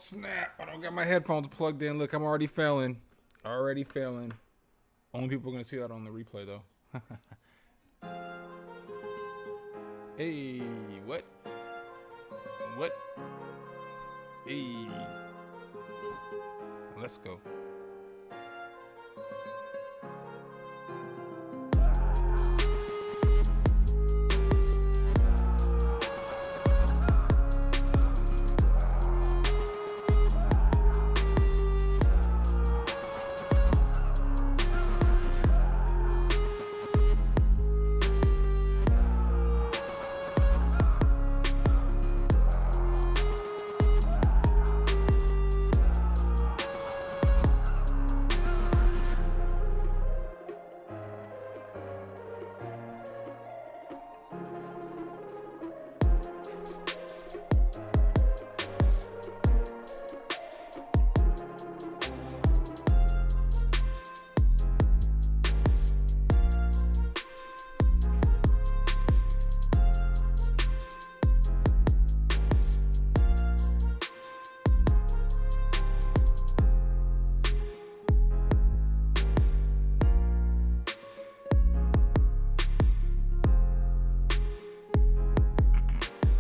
snap. I don't got my headphones plugged in. Look, I'm already failing. Only people are going to see that on the replay, though. Hey, what? What? Hey. Let's go.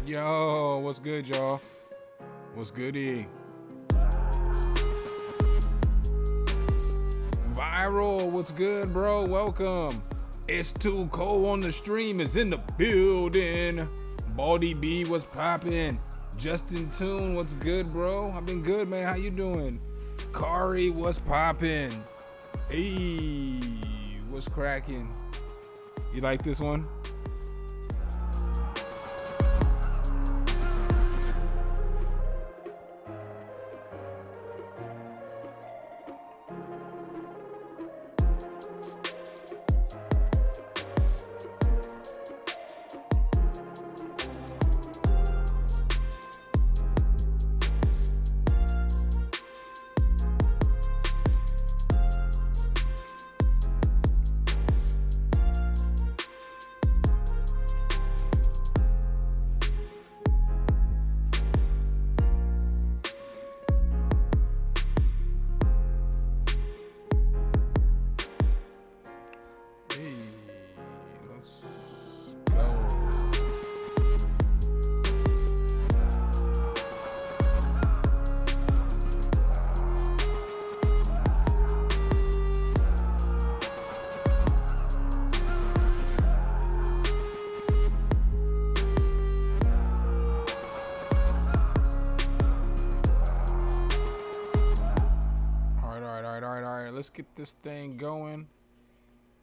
Yo, what's good, y'all? What's goody? Viral, what's good, bro? Welcome. It's too cold on the stream. Is in the building. Baldy B, what's poppin'? Justin Tune, what's good, bro? I've been good, man. How you doing? Kari, what's poppin'? Hey, what's cracking? You like this one?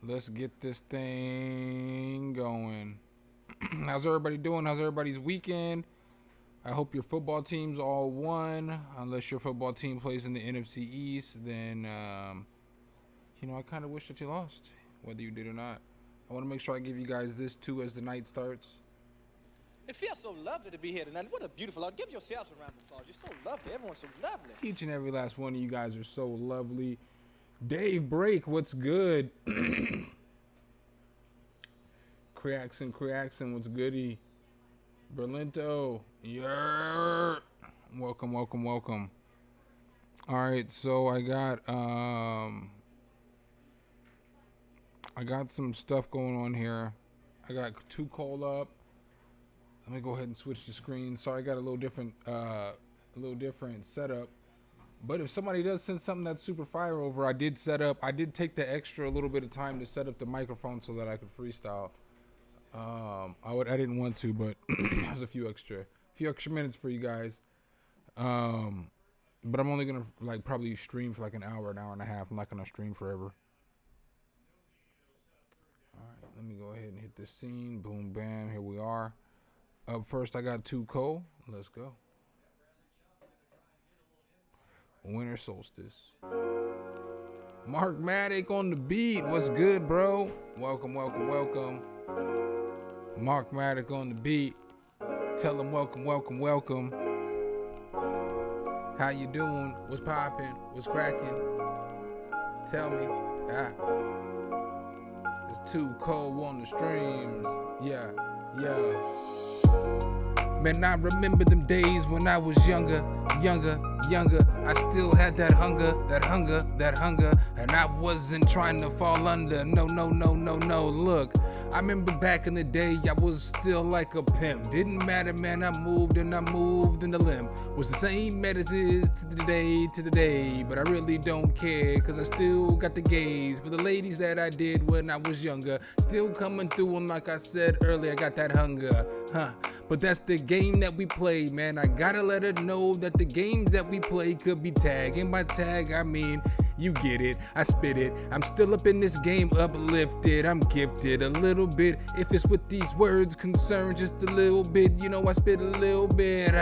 Let's get this thing going. How's everybody doing? How's everybody's weekend? I hope your football teams all won. Unless your football team plays in the NFC East, then I kind of wish that you lost, whether you did or not. I want to make sure I give you guys this too as the night starts. It feels so lovely to be here tonight. What a beautiful, give yourselves a round of applause. You're so lovely. Everyone's so lovely. Each and every last one of you guys are so lovely. Dave Break, what's good? Creaxon, what's goody? Berlinto, yeah. Welcome. All right, so I got some stuff going on here. I got Too Cold up. Let me go ahead and switch the screen. Sorry, I got a little different setup. But if somebody does send something that's super fire over, I did take the extra little bit of time to set up the microphone so that I could freestyle. I didn't want to, but there's a few extra minutes for you guys. But I'm only gonna probably stream for an hour and a half. I'm not gonna stream forever. All right, let me go ahead and hit this scene. Boom, bam, here we are. Up first, I got Too Cold. Let's go. Winter Solstice. Mark Maddock on the beat. What's good, bro? Welcome. Mark Maddock on the beat. Tell him welcome. How you doing? What's poppin'? What's cracking? Tell me. It's too cold on the streams. Yeah. Man, I remember them days when I was younger. younger, I still had that hunger, and I wasn't trying to fall under. No. Look, I remember back in the day, I was still like a pimp. Didn't matter, man, I moved in the limb. Was the same as it is to the day, but I really don't care, cause I still got the gaze for the ladies that I did when I was younger. Still coming through, and like I said earlier, I got that hunger, but that's the game that we play, man. I gotta let her know that the games that we play could be tag, and by tag I mean you get it, I spit it. I'm still up in this game, uplifted. I'm gifted a little bit. If it's with these words concerned, just a little bit. You know I spit a little bit.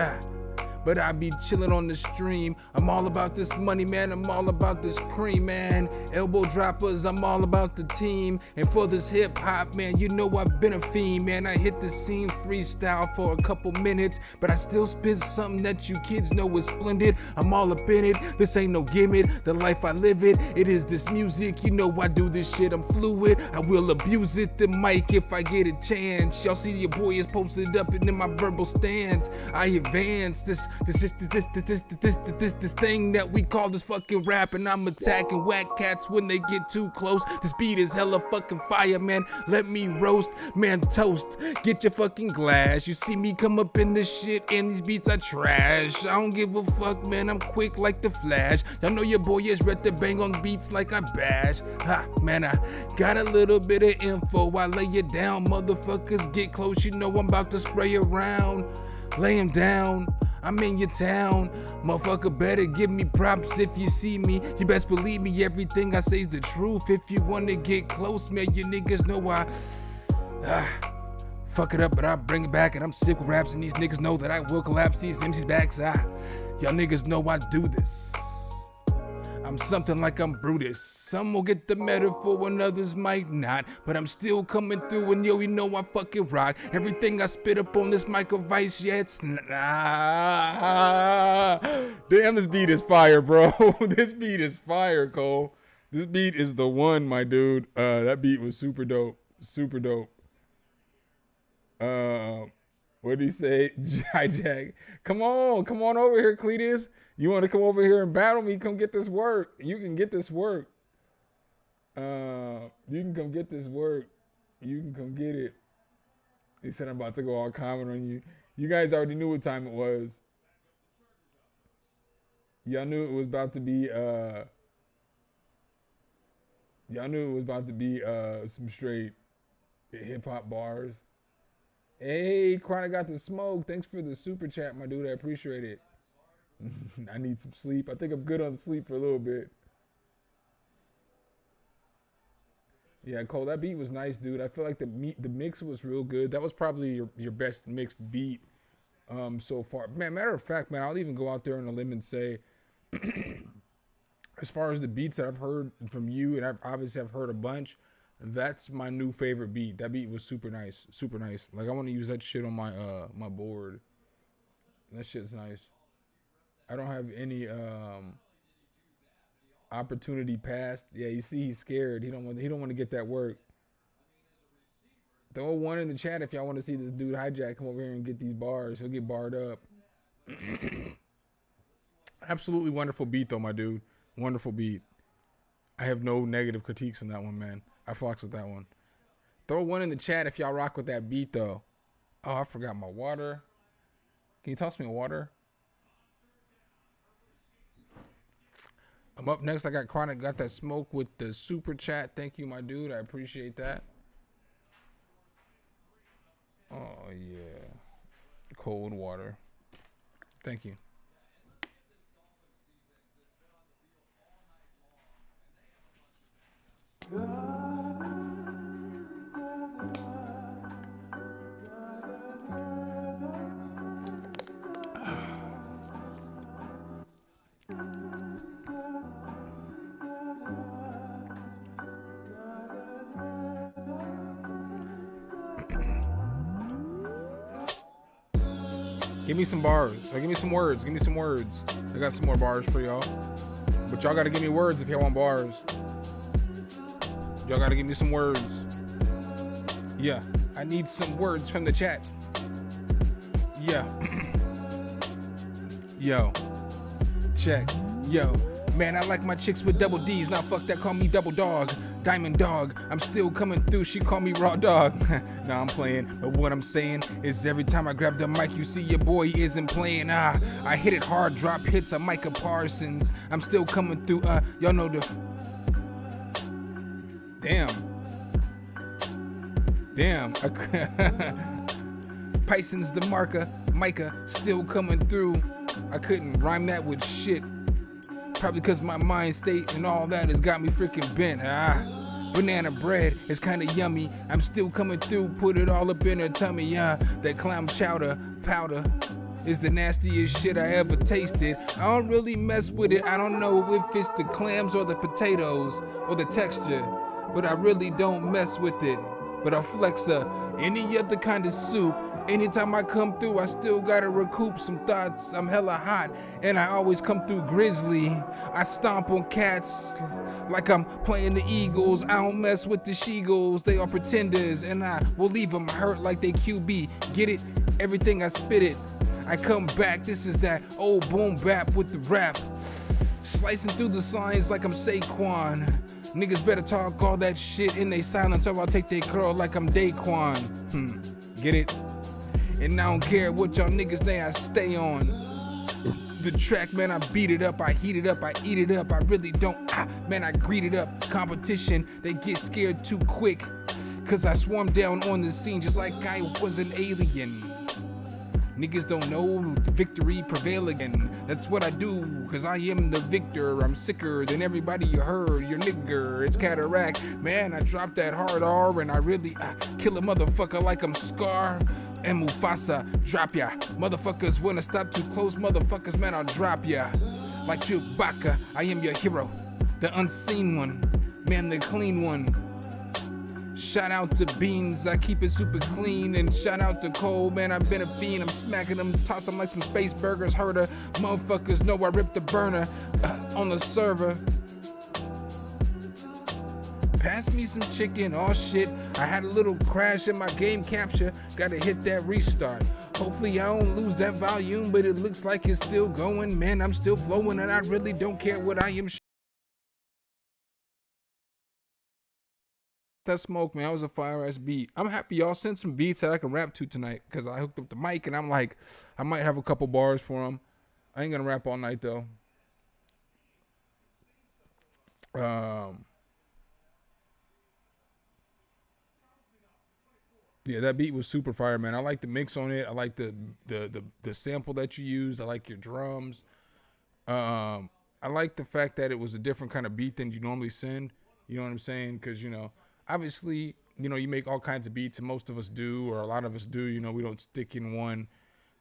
But I be chillin' on the stream. I'm all about this money, man. I'm all about this cream, man. Elbow droppers, I'm all about the team. And for this hip hop, man, you know I've been a fiend, man. I hit the scene freestyle for a couple minutes, but I still spit something that you kids know is splendid. I'm all up in it. This ain't no gimmick. The life I live it. It is this music. You know I do this shit. I'm fluid. I will abuse it. The mic if I get a chance. Y'all see your boy is posted up and in my verbal stance. I advance this thing that we call this fucking rap, and I'm attacking whack cats when they get too close. This beat is hella fucking fire, man. Let me roast, man, toast. Get your fucking glass. You see me come up in this shit, and these beats are trash. I don't give a fuck, man. I'm quick like the Flash. Y'all know your boy is ready to bang on beats like I bash. Man, I got a little bit of info. I lay it down, motherfuckers get close. You know I'm about to spray around. Lay him down. I'm in your town, motherfucker, better give me props if you see me. You best believe me, everything I say is the truth. If you wanna get close, man, you niggas know I fuck it up, but I bring it back, and I'm sick with raps, and these niggas know that I will collapse these MC's backs. Y'all niggas know I do this. I'm something like I'm Brutus. Some will get the metaphor and others might not, but I'm still coming through, and yo, you know I fucking rock. Everything I spit up on this mic of ice, yeah, it's Damn, this beat is fire, bro. This beat is fire, Cole. This beat is the one, my dude. That beat was super dope. Super dope. What did he say? Hijack. Come on over here, Cletus. You want to come over here and battle me? Come get this work. You can get this work. You can come get this work. You can come get it. He said I'm about to go all comment on you. You guys already knew what time it was. Y'all knew it was about to be some straight hip hop bars. Hey, Chronic got the smoke. Thanks for the super chat, my dude. I appreciate it. I need some sleep. I think I'm good on sleep for a little bit. Yeah, Cole, that beat was nice, dude. I feel like the mix was real good. That was probably your best mixed beat so far. Man, matter of fact, man, I'll even go out there on a limb and say, as far as the beats that I've heard from you, and I've obviously heard a bunch, that's my new favorite beat. That beat was super nice, super nice. Like I want to use that shit on my my board. That shit's nice. I don't have any opportunity past. Yeah, you see, he's scared. He don't want to get that work. Throw one in the chat if y'all want to see this dude Hijack come over here and get these bars. He'll get barred up. Absolutely wonderful beat though, my dude. Wonderful beat. I have no negative critiques on that one, man. I fucks with that one. Throw one in the chat if y'all rock with that beat though. Oh, I forgot my water. Can you toss me a water? I'm up next. I got Chronic, got that smoke with the super chat. Thank you, my dude. I appreciate that. Oh, yeah. Cold water. Thank you. Give me some bars. Or give me some words. Give me some words. I got some more bars for y'all. But y'all gotta give me words if y'all want bars. Y'all gotta give me some words. Yeah. I need some words from the chat. Yeah. Yo. check. Yo, man, I like my chicks with double D's. Now fuck that, call me double dog. Diamond dog, I'm still coming through. She call me raw dog. Nah, I'm playing, but what I'm saying is every time I grab the mic, you see your boy isn't playing. I hit it hard, drop hits on Micah Parsons. I'm still coming through. Y'all know the. Damn. Pison's the marker. Micah still coming through. I couldn't rhyme that with shit. Probably because my mind state and all that has got me freaking bent. Banana bread is kinda yummy. I'm still coming through, put it all up in her tummy. That clam chowder powder is the nastiest shit I ever tasted. I don't really mess with it. I don't know if it's the clams or the potatoes or the texture, but I really don't mess with it. But I flex any other kind of soup. Anytime I come through, I still gotta recoup some thoughts. I'm hella hot, and I always come through grizzly. I stomp on cats like I'm playing the Eagles. I don't mess with the she-goals, they are pretenders, and I will leave them hurt like they QB. Get it? Everything I spit it. I come back, this is that old boom bap with the rap. Slicing through the signs like I'm Saquon. Niggas better talk all that shit in they silence, or I'll take they curl like I'm Daquan. Get it? And I don't care what y'all niggas say, I stay on the track, man. I beat it up, I heat it up, I eat it up. I really don't, man, I greet it up. Competition, they get scared too quick, cause I swarm down on the scene just like I was an alien. Niggas don't know victory prevail again. That's what I do, cause I am the victor. I'm sicker than everybody you heard. You're nigger, it's cataract. Man, I drop that hard R and I really kill a motherfucker like I'm Scar and Mufasa. Drop ya. Motherfuckers wanna stop too close. Motherfuckers, man, I'll drop ya. Like Chewbacca, I am your hero. The unseen one, man, the clean one. Shout out to Beans, I keep it super clean. And shout out to Cole, man, I've been a fiend. I'm smacking them, toss them like some space burgers. Heard her, motherfuckers know I ripped the burner on the server. Pass me some chicken, oh shit. I had a little crash in my game capture. Gotta hit that restart. Hopefully I don't lose that volume, but it looks like it's still going. Man, I'm still flowing and I really don't care what I am. That smoke, man, that was a fire ass beat. I'm happy y'all sent some beats that I can rap to tonight, because I hooked up the mic and I'm like, I might have a couple bars for them. I ain't gonna rap all night though. Yeah, that beat was super fire, man. I like the mix on it. I like the sample that you used. I like your drums. I like the fact that it was a different kind of beat than you normally send. You know what I'm saying? Because, you know, obviously, you know, you make all kinds of beats, and most of us do, or a lot of us do. You know, we don't stick in one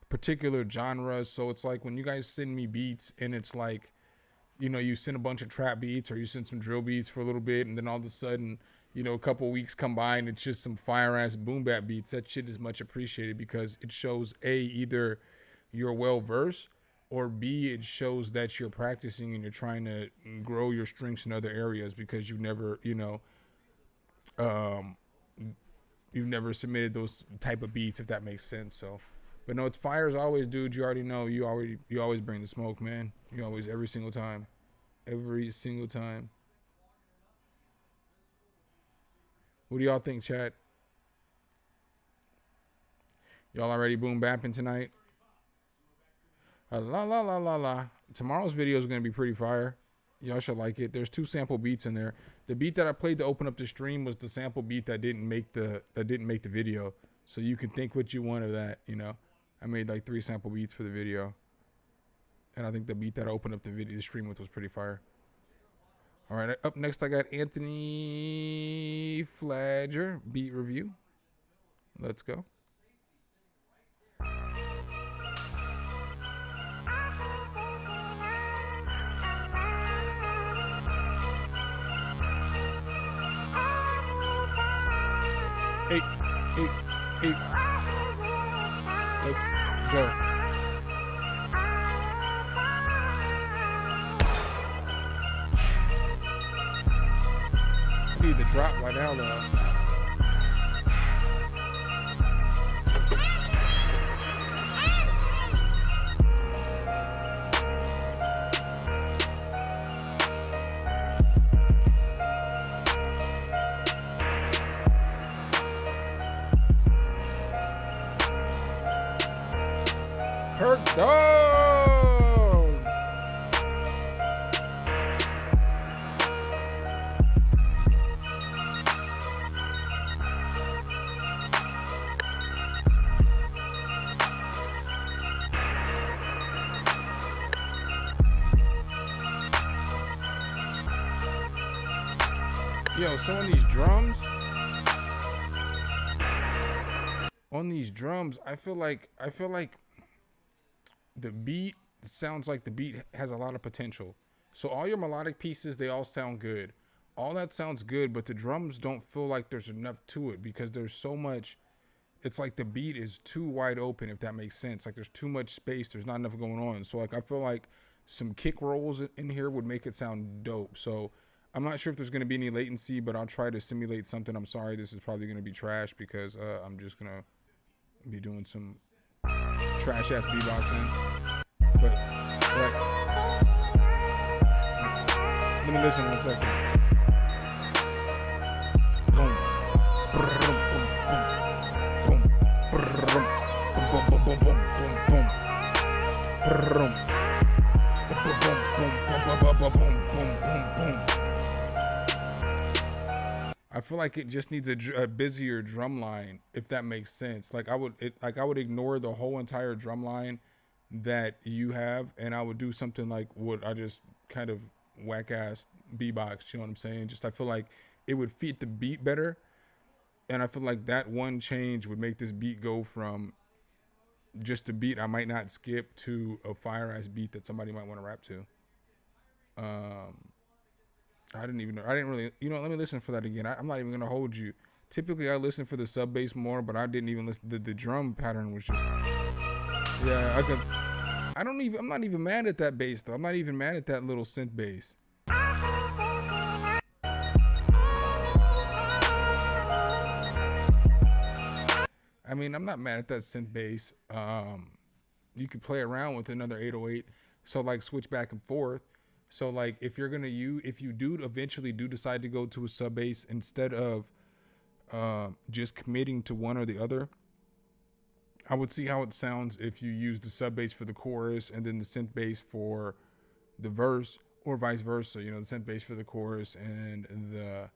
particular genre. So it's like when you guys send me beats and it's like, you know, you send a bunch of trap beats or you send some drill beats for a little bit, and then all of a sudden, you know, a couple of weeks come by and it's just some fire ass boom bap beats. That shit is much appreciated, because it shows A, either you're well versed, or B, it shows that you're practicing and you're trying to grow your strengths in other areas, because you never, you know, you've never submitted those type of beats, if that makes sense. So, but no, it's fire as always, dude. You already know. You always bring the smoke, man. You always, every single time. What do y'all think, chat? Y'all already boom bapping tonight? La la la la la. Tomorrow's video is gonna be pretty fire. Y'all should like it. There's 2 sample beats in there. The beat that I played to open up the stream was the sample beat that didn't make the video. So you can think what you want of that. You know, I made like 3 sample beats for the video, and I think the beat that I opened up the stream with was pretty fire. All right, up next I got Anthony Flagger beat review. Let's go. Hey. Let's go. I need the drop right now, though. Perk Dog. Yo, so on these drums, I feel like the beat sounds like the beat has a lot of potential. So all your melodic pieces, they all sound good. All that sounds good, but the drums don't feel like there's enough to it because there's so much. It's like the beat is too wide open, if that makes sense. Like there's too much space. There's not enough going on. So like I feel like some kick rolls in here would make it sound dope. So I'm not sure if there's going to be any latency, but I'll try to simulate something. I'm sorry, this is probably going to be trash because I'm just going to be doing some trash ass beatboxing. But let me listen 1 second. Boom. Boom. Boom. Boom. Boom. Boom. I feel like it just needs a busier drum line, if that makes sense. Like I would ignore the whole entire drum line that you have, and I would do something like what I just kind of whack ass beatbox. You know what I'm saying? Just I feel like it would fit the beat better, and I feel like that one change would make this beat go from just a beat I might not skip to a fire ass beat that somebody might want to rap to. I didn't really, let me listen for that again. I'm not even going to hold you. Typically I listen for the sub bass more, but I didn't even listen. The drum pattern was just, yeah, I'm not even mad at that bass though. I'm not even mad at that little synth bass. I mean, I'm not mad at that synth bass. You could play around with another 808. So like switch back and forth. So like if you do eventually decide to go to a sub bass instead of just committing to one or the other, I would see how it sounds if you use the sub bass for the chorus and then the synth bass for the verse, or vice versa. The synth bass for the chorus and the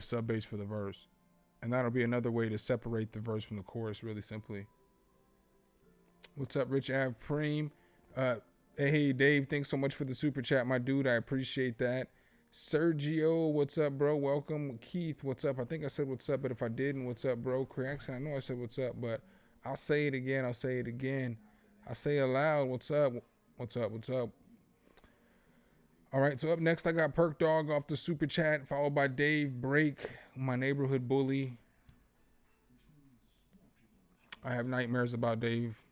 sub bass for the verse. And that'll be another way to separate the verse from the chorus, really simply. What's up, Rich Ave Preem? Hey, Dave, thanks so much for the super chat, my dude. I appreciate that. Sergio, what's up, bro? Welcome. Keith, what's up? I think I said what's up, but if I didn't, what's up, bro? Cracks, I know I said what's up, but I'll say it again. I'll say it aloud. What's up? What's up? All right, so up next, I got Perk Dog off the super chat, followed by Dave Break, my neighborhood bully. I have nightmares about Dave.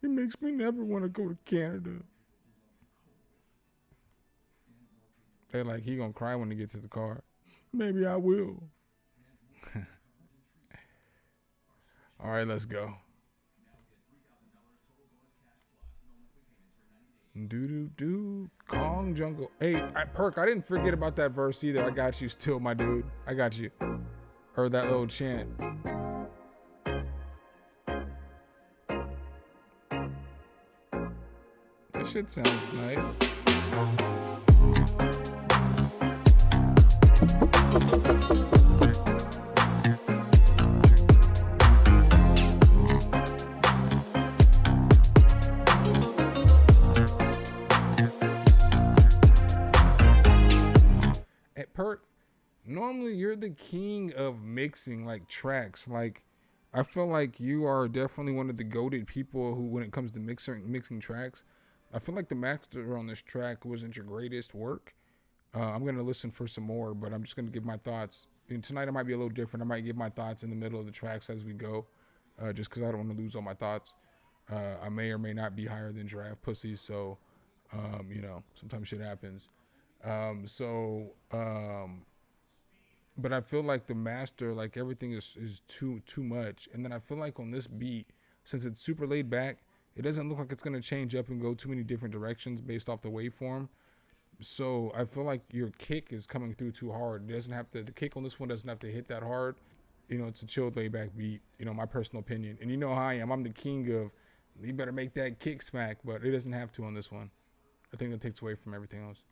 It makes me never want to go to Canada. They're like, he gonna cry when he gets to the car. Maybe I will. All right, let's go. Kong Jungle. Hey, Perk, I didn't forget about that verse either. I got you still, my dude. I got you. Heard that little chant. That shit sounds nice. At Perk, normally you're the king of mixing like tracks. Like, I feel like you are definitely one of the goated people who, when it comes to mixing tracks, I feel like the master on this track wasn't your greatest work. I'm going to listen for some more, but I'm just going to give my thoughts. And tonight I might be a little different. I might give my thoughts in the middle of the tracks as we go, just because I don't want to lose all my thoughts. I may or may not be higher than Giraffe Pussy, so, sometimes shit happens. But I feel like the master, like everything is too much. And then I feel like on this beat, since it's super laid back, it doesn't look like it's going to change up and go too many different directions based off the waveform. So I feel like your kick is coming through too hard. It doesn't have to, the kick on this one doesn't have to hit that hard. You know, it's a chilled, laid back beat. You know, my personal opinion. And you know how I am. I'm the king of, you better make that kick smack, but it doesn't have to on this one. I think that takes away from everything else.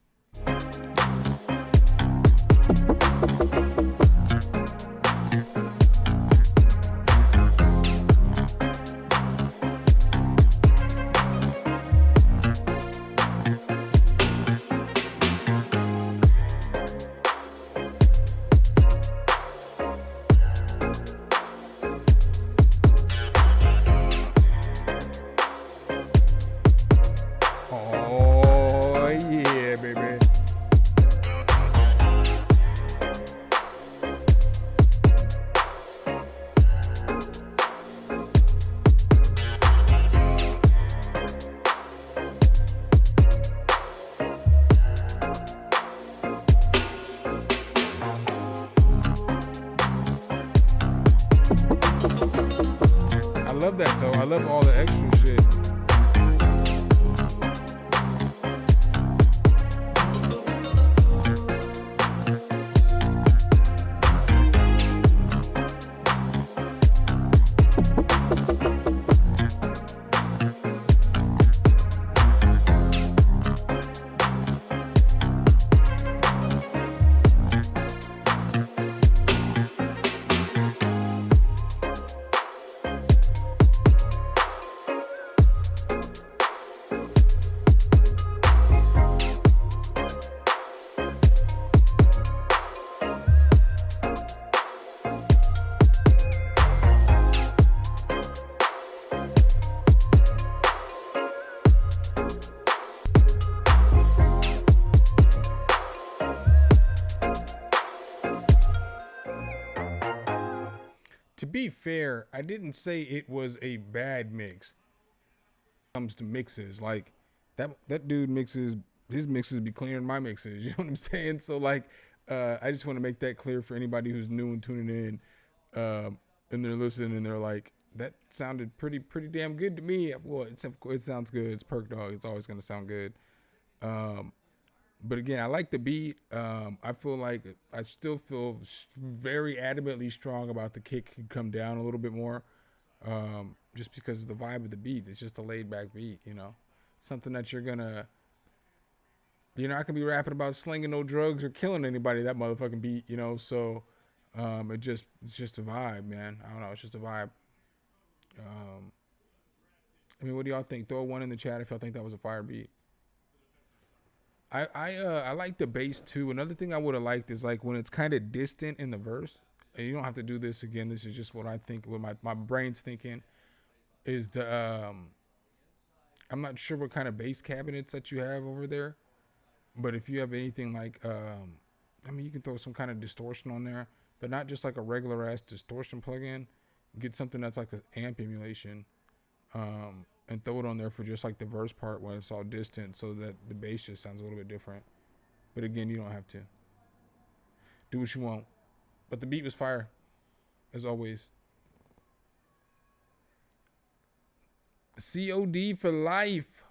I love that though. I love all the extra shit. To be fair, I didn't say it was a bad mix. When it comes to mixes, like that dude mixes, his mixes be cleaner than my mixes. You know what I'm saying? So like, I just want to make that clear for anybody who's new and tuning in, and they're listening and they're like, that sounded pretty damn good to me. Well, it sounds good. It's Perk Dog. It's always gonna sound good. But again, I like the beat. I feel like I still feel very adamantly strong about the kick could come down a little bit more, just because of the vibe of the beat. It's just a laid back beat, you know, something that you're not gonna be rapping about slinging no drugs or killing anybody. That motherfucking beat, you know. So it's just a vibe, man. I don't know. It's just a vibe. I mean, what do y'all think? Throw a 1 in the chat if y'all think that was a fire beat. I like the bass too. Another thing I would have liked is like when it's kind of distant in the verse. And you don't have to do this again. This is just what I think, what my brain's thinking is the I'm not sure what kind of bass cabinets that you have over there, but if you have anything like I mean, you can throw some kind of distortion on there, but not just like a regular ass distortion plugin. Get something that's like an amp emulation, and throw it on there for just like the verse part when it's all distant, so that the bass just sounds a little bit different. But again, you don't have to. Do what you want. But the beat was fire, as always. COD for life.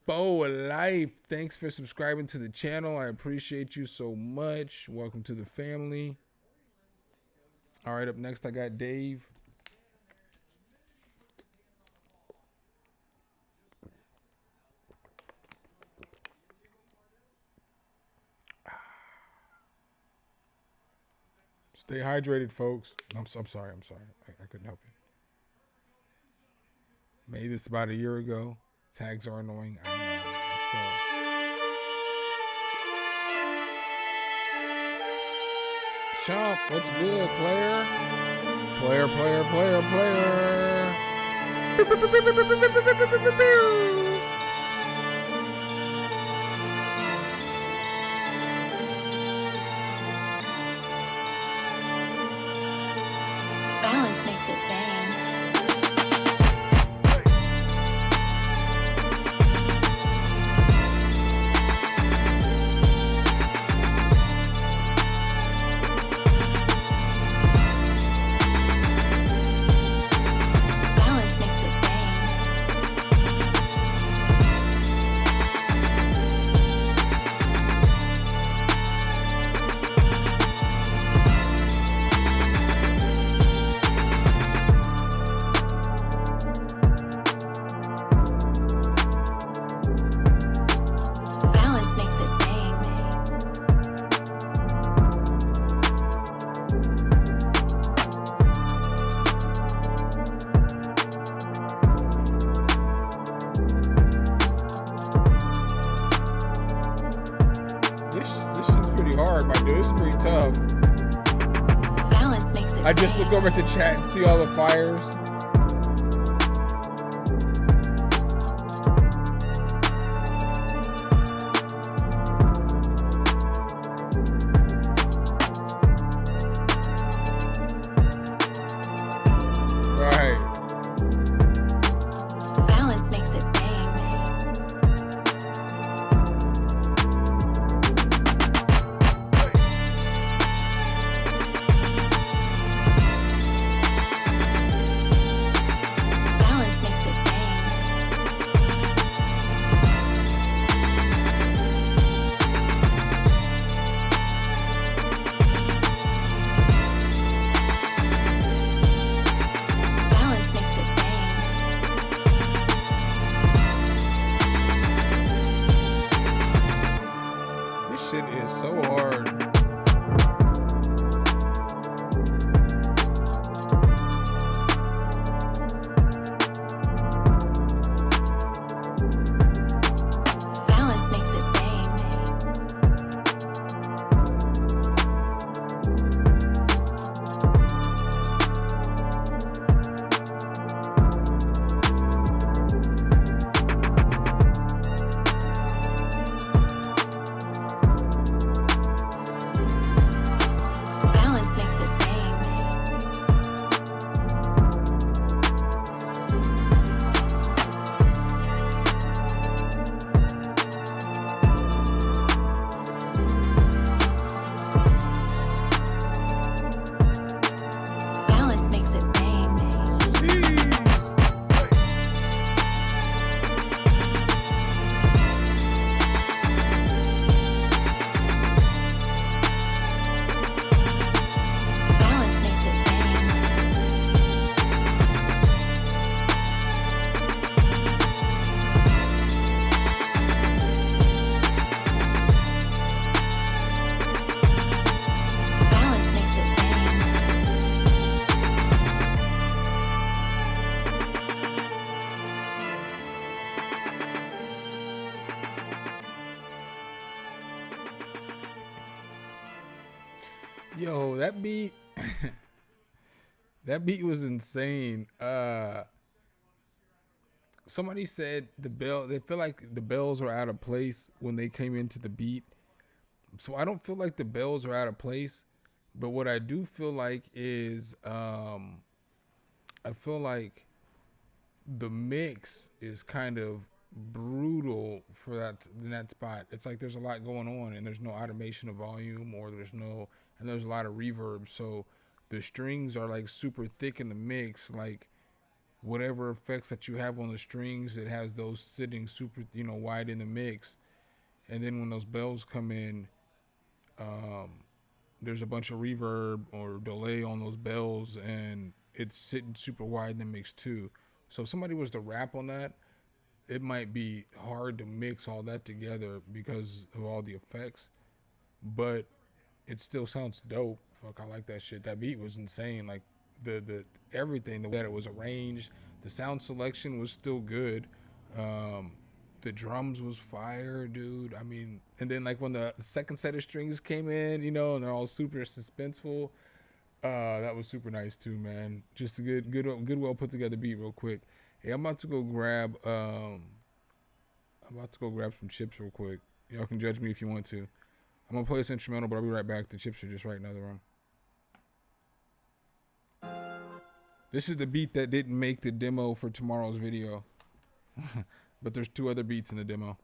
For life. Thanks for subscribing to the channel. I appreciate you so much. Welcome to the family. All right, up next I got Dave. Stay hydrated, folks. I'm sorry. I couldn't help it. Made this about a year ago. Tags are annoying. I know. Let's go. Chomp, what's good, player? Player. Balance makes it bang. Balance makes it bang. I just look over at the chat and see all the fires. Balance makes it bang. Balance makes it bang. Balance makes it bang. This shit is so hard. Balance makes it bang. Balance makes it bang. Balance makes it bang. Balance makes it bang. Balance makes it bang. Yo, that beat that beat was insane. Somebody said they feel like the bells were out of place when they came into the beat. So I don't feel like the bells are out of place, but what I do feel like is I feel like the mix is kind of brutal for that in that spot. It's like there's a lot going on and there's no automation of volume, or there's a lot of reverb. So the strings are like super thick in the mix, like whatever effects that you have on the strings, it has those sitting super, wide in the mix. And then when those bells come in, there's a bunch of reverb or delay on those bells, and it's sitting super wide in the mix too. So if somebody was to rap on that, it might be hard to mix all that together because of all the effects, but it still sounds dope. Fuck, I like that shit. That beat was insane. Like the everything, the way that it was arranged, the sound selection was still good. The drums was fire, dude. I mean, and then like when the second set of strings came in, and they're all super suspenseful. That was super nice too, man. Just a good, well put together beat, real quick. Hey, I'm about to go grab some chips real quick. Y'all can judge me if you want to. I'm gonna play this instrumental, but I'll be right back. The chips are just right in the other room. This is the beat that didn't make the demo for tomorrow's video, but there's 2 other beats in the demo.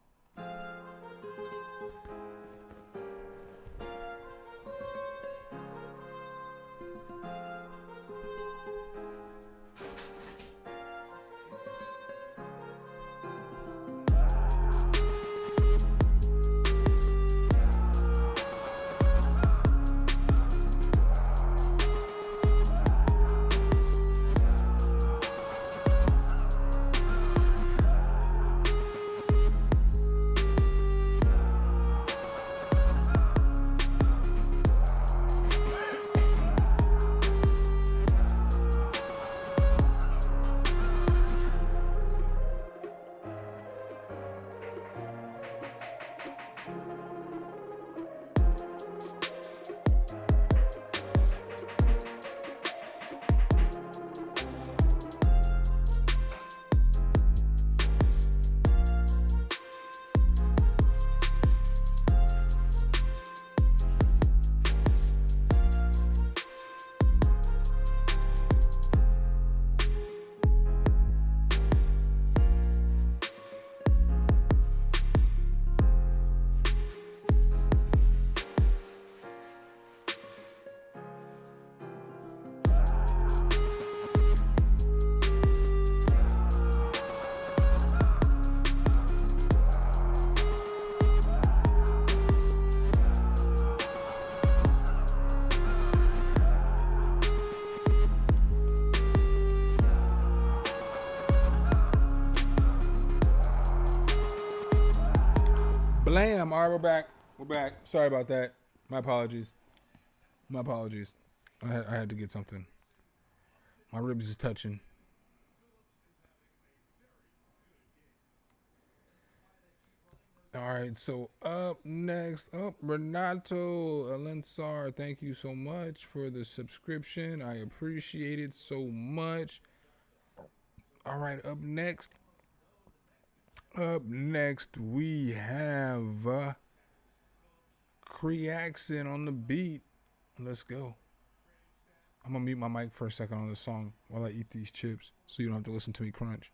Blam. All right, we're back. We're back. Sorry about that. My apologies. My apologies. I had to get something. My ribs is touching. All right, so up next, Renato Alensar, thank you so much for the subscription. I appreciate it so much. All right, up next we have Creaxin on the beat. Let's go. I'm gonna mute my mic for a second on this song while I eat these chips so you don't have to listen to me crunch.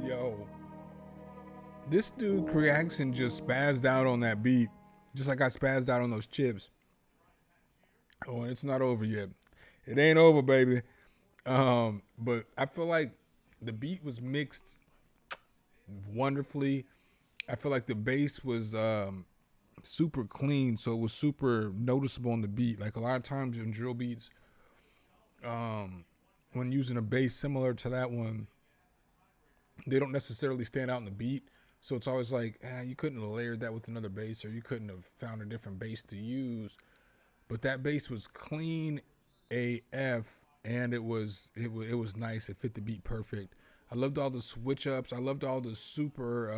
Yo, this dude Creaxin just spazzed out on that beat, just like I spazzed out on those chips. Oh, and it's not over yet. It ain't over, baby. But I feel like the beat was mixed wonderfully. I feel like the bass was super clean, so it was super noticeable on the beat. Like a lot of times in drill beats, when using a bass similar to that one, they don't necessarily stand out in the beat. So it's always like, you couldn't have layered that with another bass, or you couldn't have found a different bass to use. But that bass was clean AF, and it was nice. It fit the beat perfect. I loved all the switch ups. I loved all the super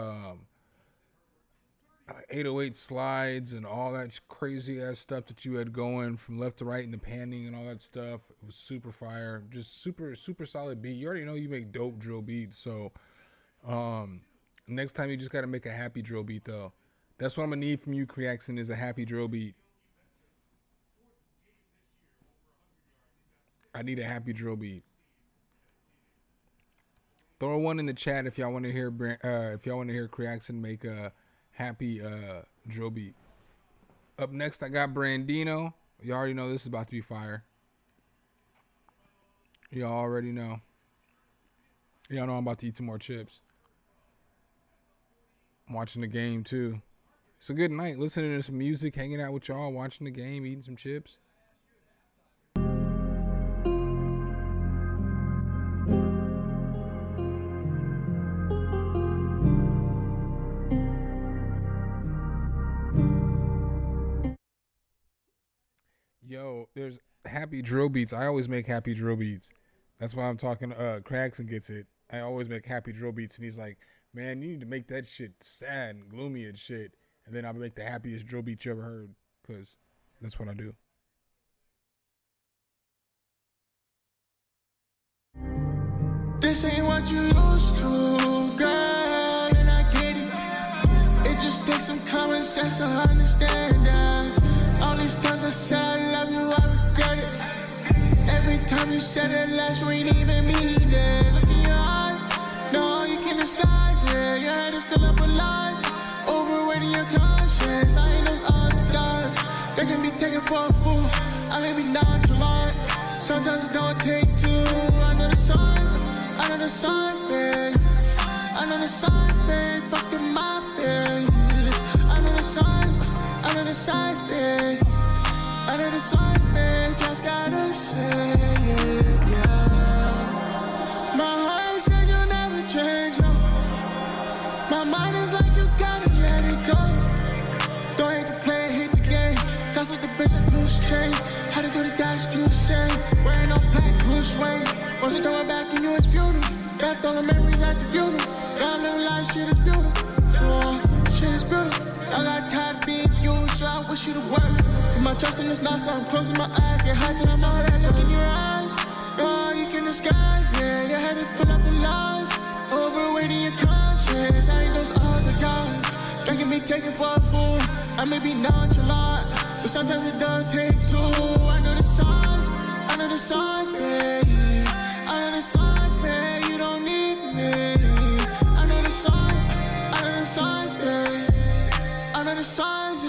808 slides and all that crazy ass stuff that you had going from left to right in the panning and all that stuff. It was super fire. Just super solid beat. You already know you make dope drill beats, so next time you just got to make a happy drill beat though. That's what I'm gonna need from you, Creaxin, is a happy drill beat. I need a happy drill beat. Throw one in the chat if y'all want to hear Creaxin make a happy drill beat. Up next, I got Brandino. You already know this is about to be fire. Y'all already know. Y'all know I'm about to eat some more chips. I'm watching the game too. It's a good night, listening to some music, hanging out with y'all, watching the game, eating some chips. Yo, there's happy drill beats. I always make happy drill beats. That's why I'm talking. Cragson gets it. I always make happy drill beats, and he's like, "Man, you need to make that shit sad and gloomy and shit." And then I'll make the happiest drill beat you ever heard, cause that's what I do. This ain't what you used to, girl, and I get it. It just takes some common sense to understand that. All these times I said I love you, I regret it. Every time you said it last, you ain't even mean it. Look in your eyes, no, you can't disguise it. Your head is filled up with lies, overweighting your conscience. I ain't those other guys, they can be taken for a fool. I may be nonchalant, sometimes it don't take two. I know the signs. I know the signs, babe. I know the signs, babe. Fucking my face. I know the signs. I know the signs, babe. I know the signs, babe. Just gotta say it, yeah. My heart said you'll never change, no. My mind is like you gotta let it go. Don't hate to play, hate the game. That's what the bitch and loose change. How to do the dash, you say. Wearing no black, blue swing. Wasn't throwing back in you, it's beautiful. Left all the memories at the funeral. Now I'm living life, shit is beautiful. Shit is beautiful. I got tired of being you, so I wish you the world. Put my trust in this now, so I'm closing my eyes. Get high till I'm all that look in your eyes. No, you can disguise, yeah. Your head is full up with lies. Overweighting your conscience. I ain't those other guys. They can be taken for a fool. I may be nonchalant, but sometimes it does take two. I know the signs. I know the signs, babe. I know the signs, babe. You don't need me. I know the signs. I know the signs, babe. I know the signs.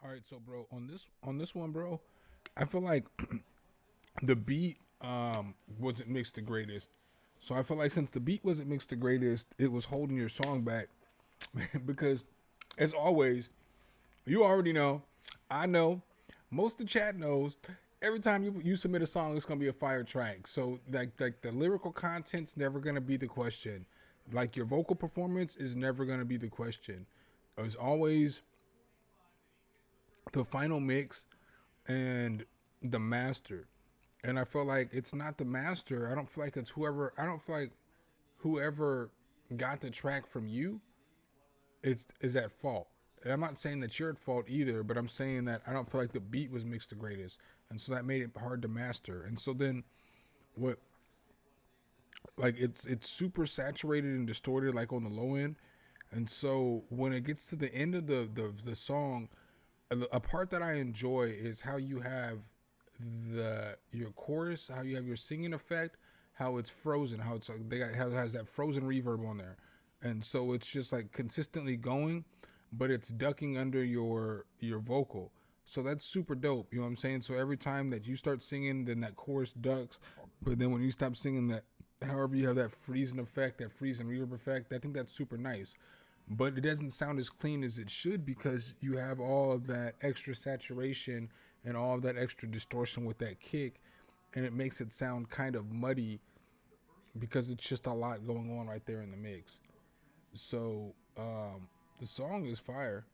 All right, so bro, on this one, bro, I feel like the beat wasn't mixed the greatest. So I feel like since the beat wasn't mixed the greatest, it was holding your song back because, as always, you already know, I know, most of the chat knows. Every time you submit a song, it's gonna be a fire track. So like the lyrical content's never gonna be the question. Like your vocal performance is never gonna be the question. It's always the final mix and the master. And I feel like it's not the master. I don't feel like it's whoever. I don't feel like whoever got the track from you is at fault. And I'm not saying that you're at fault either, but I'm saying that I don't feel like the beat was mixed the greatest, and so that made it hard to master. And so then, what? Like it's super saturated and distorted, like on the low end. And so when it gets to the end of the song, a part that I enjoy is how you have your chorus, how you have your singing effect, how it's frozen, how it's how it has that frozen reverb on there, and so it's just like consistently going, but it's ducking under your vocal. So that's super dope. You know what I'm saying? So every time that you start singing, then that chorus ducks. But then when you stop singing that, however you have that freezing effect, that freezing reverb effect, I think that's super nice. But it doesn't sound as clean as it should because you have all of that extra saturation and all of that extra distortion with that kick. And it makes it sound kind of muddy because it's just a lot going on right there in the mix. So the song is fire.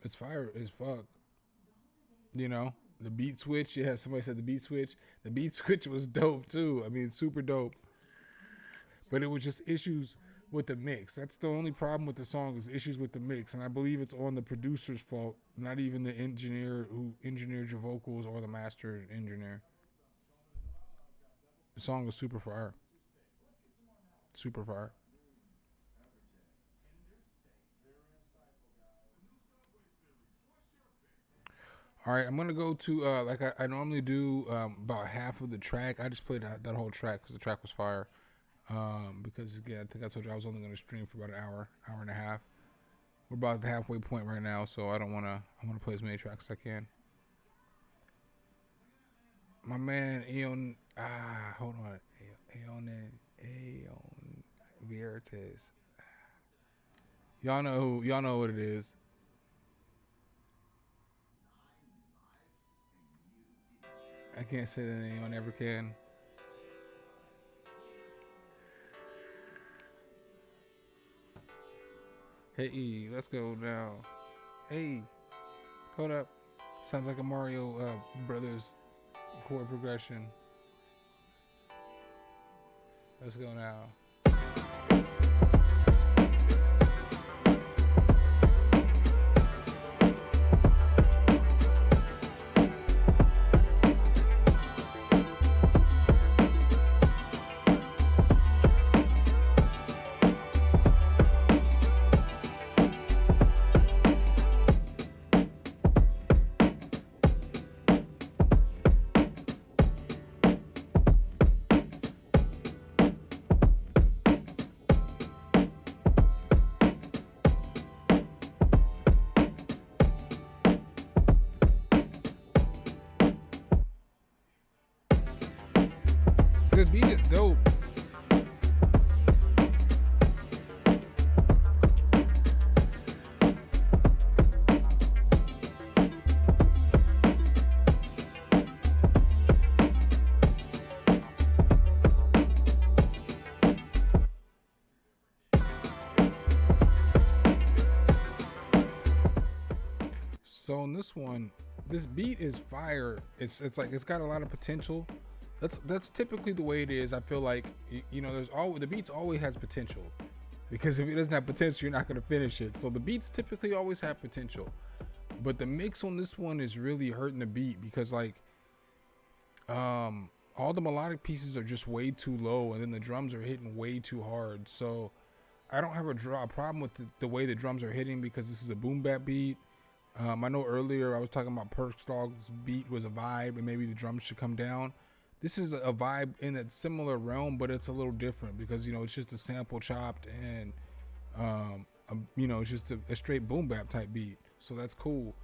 It's fire as fuck. You know, the beat switch. Yeah, somebody said the beat switch. The beat switch was dope too. I mean, super dope. But it was just issues with the mix. That's the only problem with the song is issues with the mix. And I believe it's on the producer's fault, not even the engineer who engineered your vocals or the master engineer. The song is super fire. Super fire. All right, I'm gonna go to like I normally do about half of the track. I just played that whole track because the track was fire. Because again, I think I told you I was only gonna stream for about an hour and a half. We're about the halfway point right now, so I wanna play as many tracks as I can. My man Aeon, hold on, Aeon Viertes. Y'all know what it is. I can't say the name. I never can. Hey, let's go now. Hey, hold up. Sounds like a Mario Brothers chord progression. Let's go now. The beat is dope. So on this one, this beat is fire. It's like it's got a lot of potential. That's typically the way it is. I feel like you know, the beats always has potential, because if it doesn't have potential, you're not gonna finish it. So the beats typically always have potential, but the mix on this one is really hurting the beat because like all the melodic pieces are just way too low, and then the drums are hitting way too hard. So I don't have a problem with the way the drums are hitting because this is a boom bap beat. I know earlier I was talking about Perk Dog's beat was a vibe and maybe the drums should come down. This is a vibe in that similar realm, but it's a little different because, you know, it's just a sample chopped and, you know, it's just a straight boom bap type beat. So that's cool.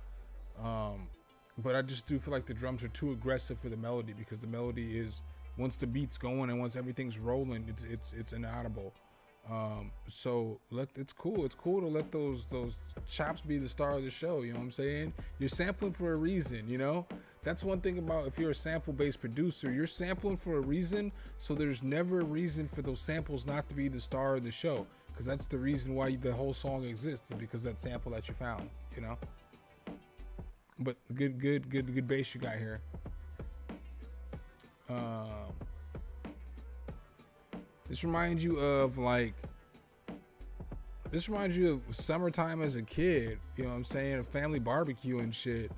But I just do feel like the drums are too aggressive for the melody, because the melody is, once the beat's going and once everything's rolling, it's inaudible. So it's cool. It's cool to let those chops be the star of the show. You know what I'm saying? You're sampling for a reason, you know? That's one thing about, if you're a sample-based producer, you're sampling for a reason. So there's never a reason for those samples not to be the star of the show, because that's the reason why the whole song exists, is because that sample that you found, you know? But good bass you got here. This reminds you of summertime as a kid, you know what I'm saying? A family barbecue and shit.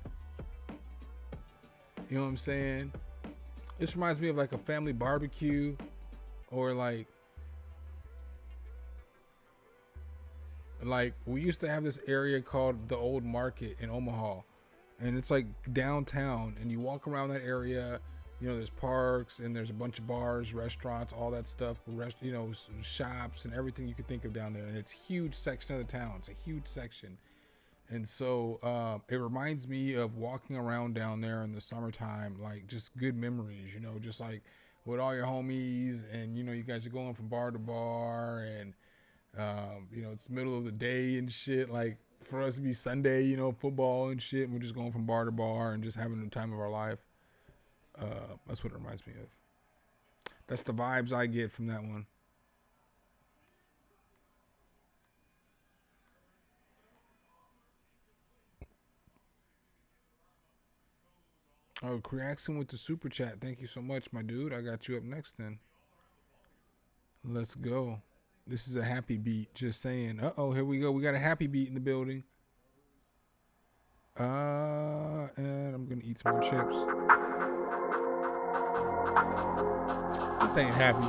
You know what I'm saying? This reminds me of like a family barbecue, or like we used to have this area called the Old Market in Omaha, and it's like downtown, and you walk around that area. You know, there's parks and there's a bunch of bars, restaurants, all that stuff, you know, shops and everything you could think of down there. And it's a huge section of the town. It's a huge section. And so it reminds me of walking around down there in the summertime, like just good memories, you know, just like with all your homies, and you know, you guys are going from bar to bar, and you know, it's middle of the day and shit. Like for us to be Sunday, you know, football and shit, and we're just going from bar to bar and just having the time of our life. That's what it reminds me of. That's the vibes I get from that one. Oh, Creaxon with the super chat. Thank you so much, my dude. I got you up next then. Let's go. This is a happy beat. Just saying. Uh-oh, here we go. We got a happy beat in the building. And I'm going to eat some more chips. This ain't happy.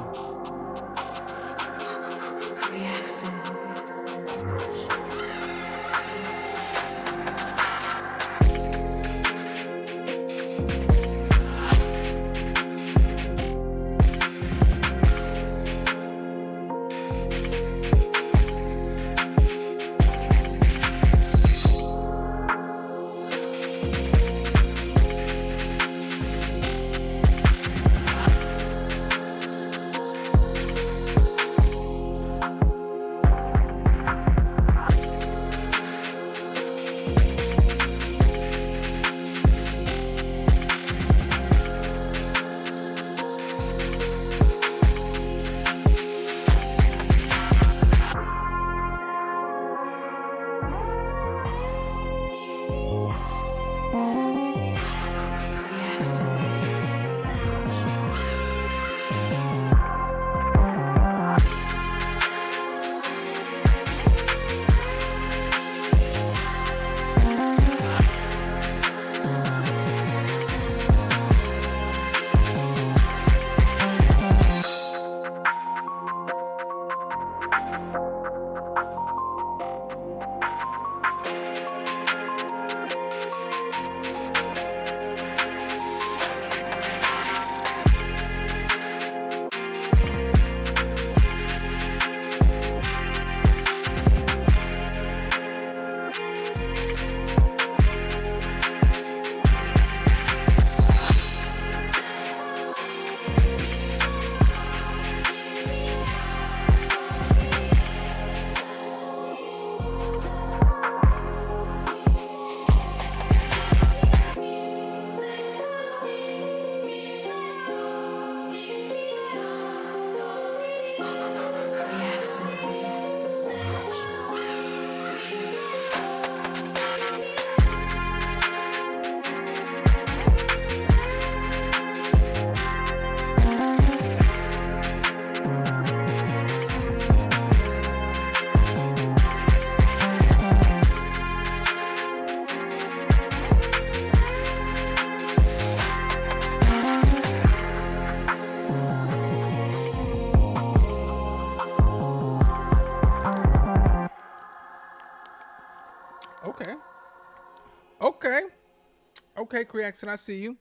Okay, Creaxon, I see you.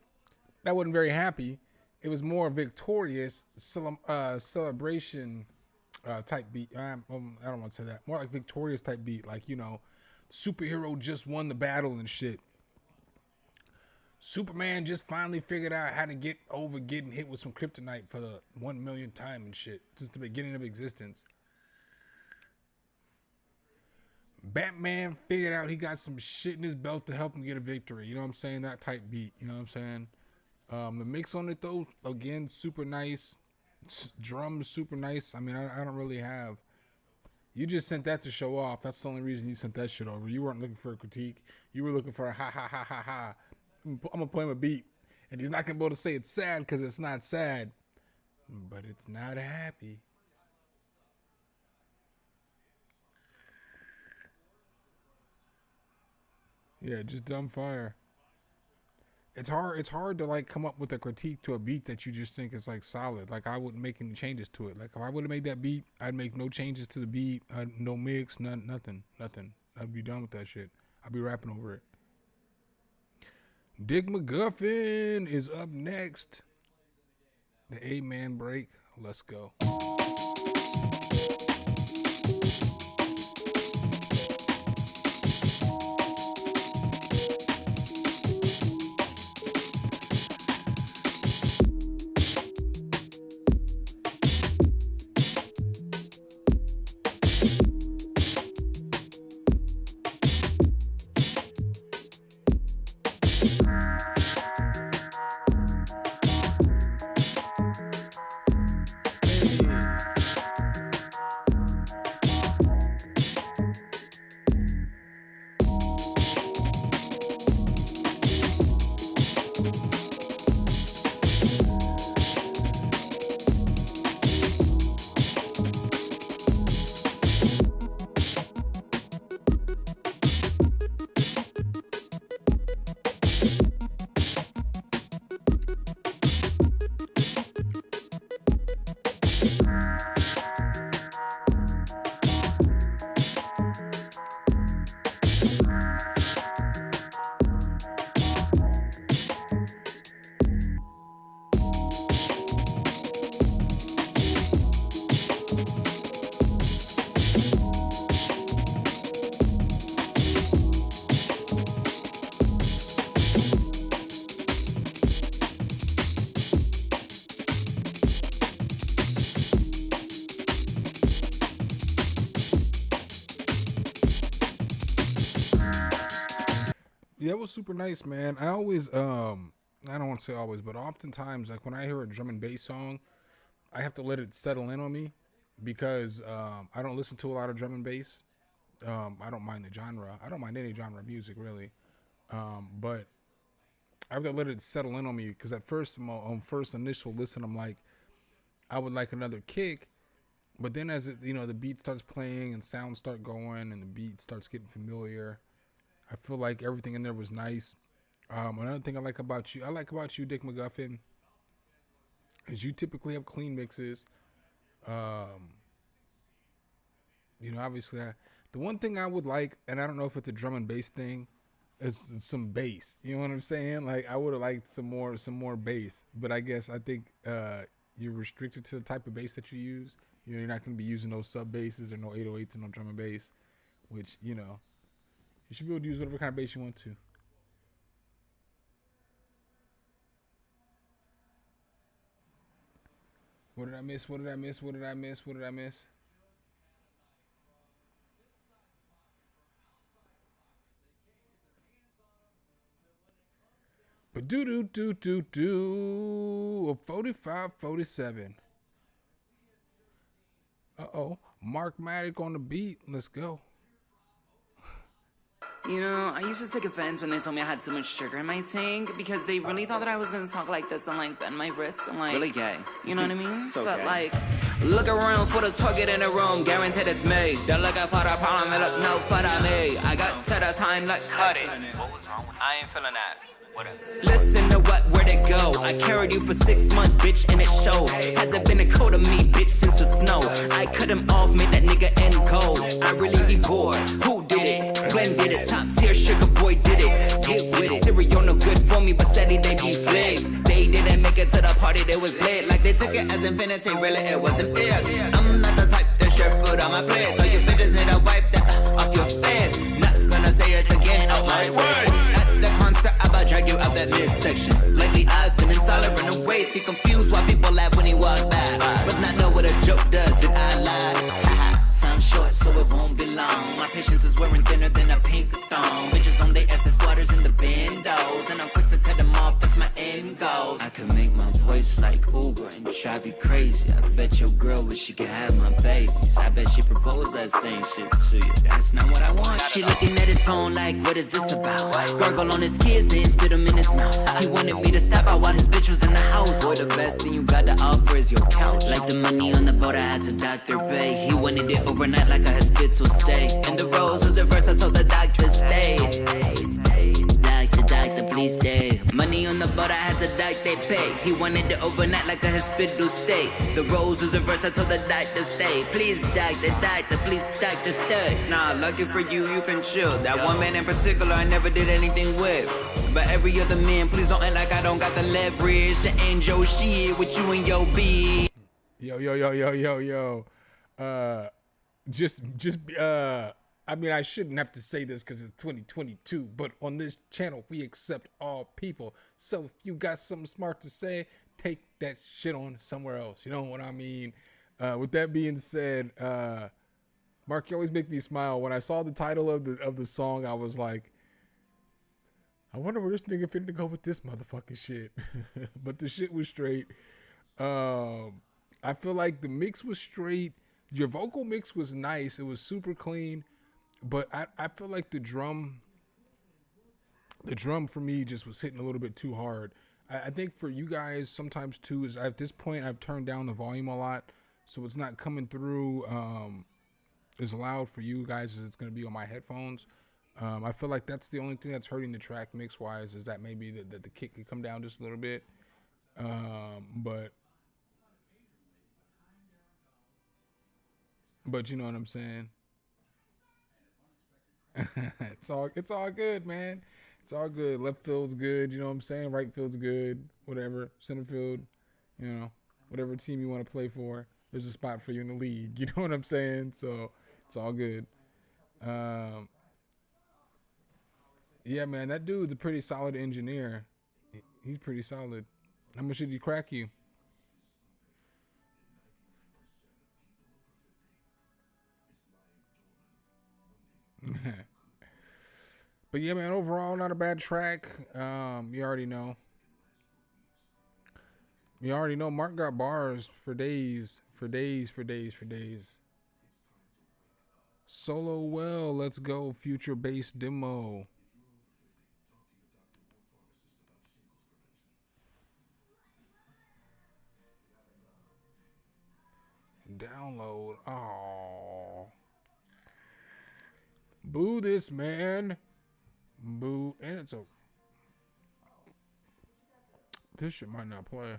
That wasn't very happy. It was more victorious celebration type beat. I don't want to say that. More like victorious type beat. Like, you know, superhero just won the battle and shit. Superman just finally figured out how to get over getting hit with some kryptonite for the 1 millionth time and shit. Since the beginning of existence. Batman figured out he got some shit in his belt to help him get a victory. You know what I'm saying? That type beat. You know what I'm saying? The mix on it, though, again, super nice. Drums, super nice. I mean, I don't really have. You just sent that to show off. That's the only reason you sent that shit over. You weren't looking for a critique. You were looking for a ha, ha, ha, ha, ha. I'm going to play him a beat. And he's not going to be able to say it's sad because it's not sad. But it's not happy. Yeah, just dumb fire. It's hard to like come up with a critique to a beat that you just think is like solid. Like I wouldn't make any changes to it. Like if I would have made that beat, I'd make no changes to the beat. No mix, nothing. I'd be done with that shit. I'd be rapping over it. Dick McGuffin is up next. The 8-man break. Let's go. Yeah, it was super nice, man. I always, I don't want to say always, but oftentimes, like when I hear a drum and bass song, I have to let it settle in on me because I don't listen to a lot of drum and bass. I don't mind the genre. I don't mind any genre of music really, but I have to let it settle in on me because at first, on first initial listen, I'm like, I would like another kick, but then as it, the beat starts playing and sounds start going and the beat starts getting familiar, I feel like everything in there was nice. Another thing I like about you, Dick McGuffin, is you typically have clean mixes. Um, obviously, the one thing I would like, and I don't know if it's a drum and bass thing, is some bass. You know what I'm saying? Like I would have liked some more bass, but I think you're restricted to the type of bass that you use. You're not going to be using those sub basses or no 808s and no drum and bass, which you should be able to use whatever kind of bass you want to. What did I miss? What did I miss? What did I miss? What did I miss? But do 45-47. Mark Maddock on the beat. Let's go. You know, I used to take offense when they told me I had too much sugar in my tank because they really thought that I was gonna talk like this and like bend my wrist and like really gay. You know what I mean? So but gay. Like, look around for the target in the room, guaranteed it's me. They're looking for the problem, they look no for me. I got to the time like cut it. What was wrong with I ain't feeling that. Listen to where'd it go? I carried you for 6 months, bitch, and it shows. Hasn't been a coat of me, bitch, since the snow. I cut him off, made that nigga end cold. I really be bored. Who did it? Glenn did it. Top tier sugar boy did it. Get with it. Cereal no good for me, but steady they be flicks. They didn't make it to the party, they was lit. Like they took it as infinity, really it wasn't it. I'm not the type to share food on my plate. So you bitches need to wipe that off your face. Not gonna say it again out my way. The concert, I'ma drag you out that midsection. Lately, I've been in silent away. See confused why people laugh when he walk by. Must not know what a joke does, did I lie? Time short, so it won't be long. My patience is wearing thinner than a pink thong. Bitches on they asses, squatters in the bandos. And I'm quick to cut them off, that's my end goals. I can make my voice like Uber and drive you crazy. I bet your girl wish she could have my babies. I bet she proposed that same shit to you. That's not what I want. She looking at his phone like, what is this about? Gargle on his kids, then spit him in his mouth. He wanted me to stop out while his bitch was in the house. Boy, the best thing you got to offer is your couch. Like the money on the boat, I had to Dr. Bay. He wanted it overnight like a hospital stay. And the rose was reversed, I told the doctor stay. Doctor, please stay. Money on the boat, I had to doctor pay. He wanted it overnight like a hospital stay. The rose was reversed, I told the doctor stay. Please doctor, please doctor stay. Nah, lucky for you, you can chill. That one man in particular I never did anything with. But every other man, please don't act like I don't got the leverage to end your shit with you and your B. Yo. I mean, I shouldn't have to say this because it's 2022, but on this channel, we accept all people. So if you got something smart to say, take that shit on somewhere else. You know what I mean? With that being said, Mark, you always make me smile. When I saw the title of the song, I was like, I wonder where this nigga finna go with this motherfucking shit. But the shit was straight. I feel like the mix was straight. Your vocal mix was nice. It was super clean. But I feel like the drum for me just was hitting a little bit too hard. I think for you guys sometimes too is at this point I've turned down the volume a lot, so it's not coming through as loud for you guys as it's going to be on my headphones. I feel like that's the only thing that's hurting the track mix wise is that maybe the kick could come down just a little bit. But you know what I'm saying. It's all good, man. It's all good. Left field's good, you know what I'm saying? Right field's good. Whatever. Center field, whatever team you want to play for, there's a spot for you in the league. You know what I'm saying? So it's all good. Yeah, man, that dude's a pretty solid engineer. He's pretty solid. How much did he crack you? But yeah, man, overall, not a bad track. You already know. You already know Mark got bars for days, for days, for days, for days. Solo well, let's go. Future bass demo. Download. Oh. Boo this man. Boo. And it's a. This shit might not play.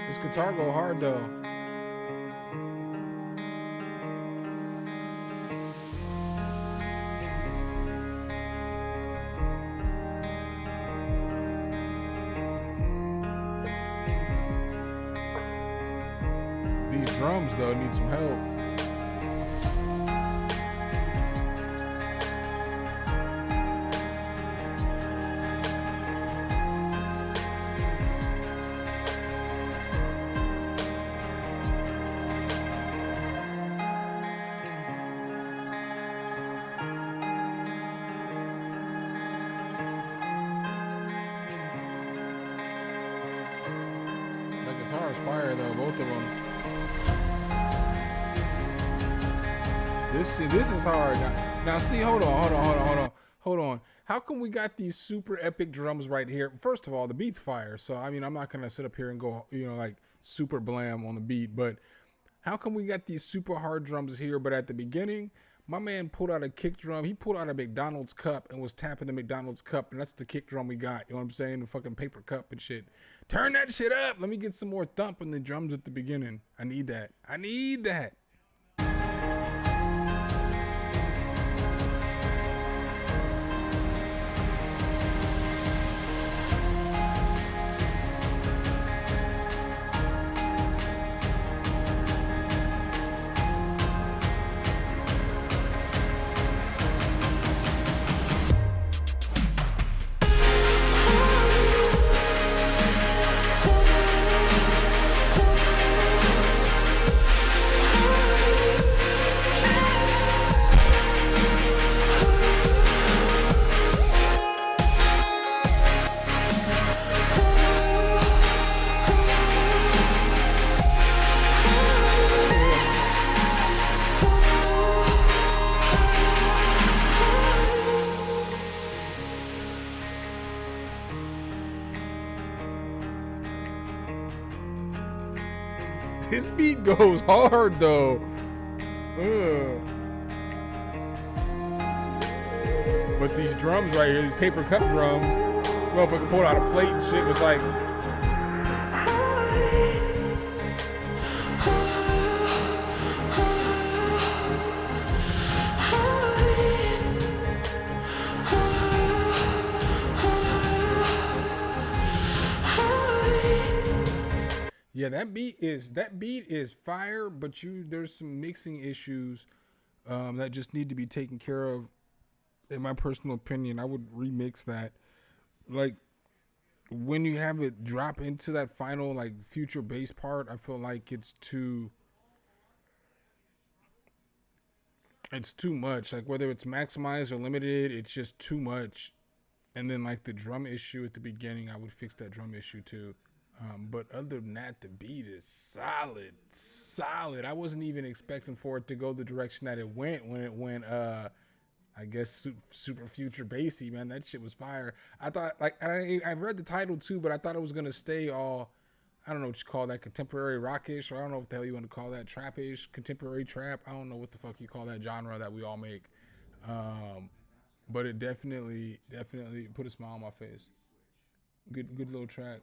This guitar go hard though. These drums though need some help. That guitar is fire though, both of them. This is hard. Now see, hold on. How come we got these super epic drums right here? First of all, the beat's fire. So I mean, I'm not gonna sit up here and go, like super blam on the beat. But how come we got these super hard drums here? But at the beginning, my man pulled out a kick drum. He pulled out a McDonald's cup and was tapping the McDonald's cup, and that's the kick drum we got. You know what I'm saying? The fucking paper cup and shit. Turn that shit up. Let me get some more thump in the drums at the beginning. I need that. I need that. This beat goes hard though. But these drums right here, these paper cup drums, motherfucker pulled out a plate and shit, was like. Yeah, that beat is fire, but there's some mixing issues that just need to be taken care of. In my personal opinion, I would remix that. Like when you have it drop into that final like future bass part, I feel like it's too much. Like whether it's maximized or limited, it's just too much. And then like the drum issue at the beginning, I would fix that drum issue too. But other than that, the beat is solid. I wasn't even expecting for it to go the direction that it went when it went, I guess, super future bassy, man. That shit was fire. I thought, like, I've read the title too, but I thought it was going to stay all, I don't know what you call that, contemporary rockish, or I don't know what the hell you want to call that, trappish, contemporary trap. I don't know what the fuck you call that genre that we all make. But it definitely put a smile on my face. Good little track.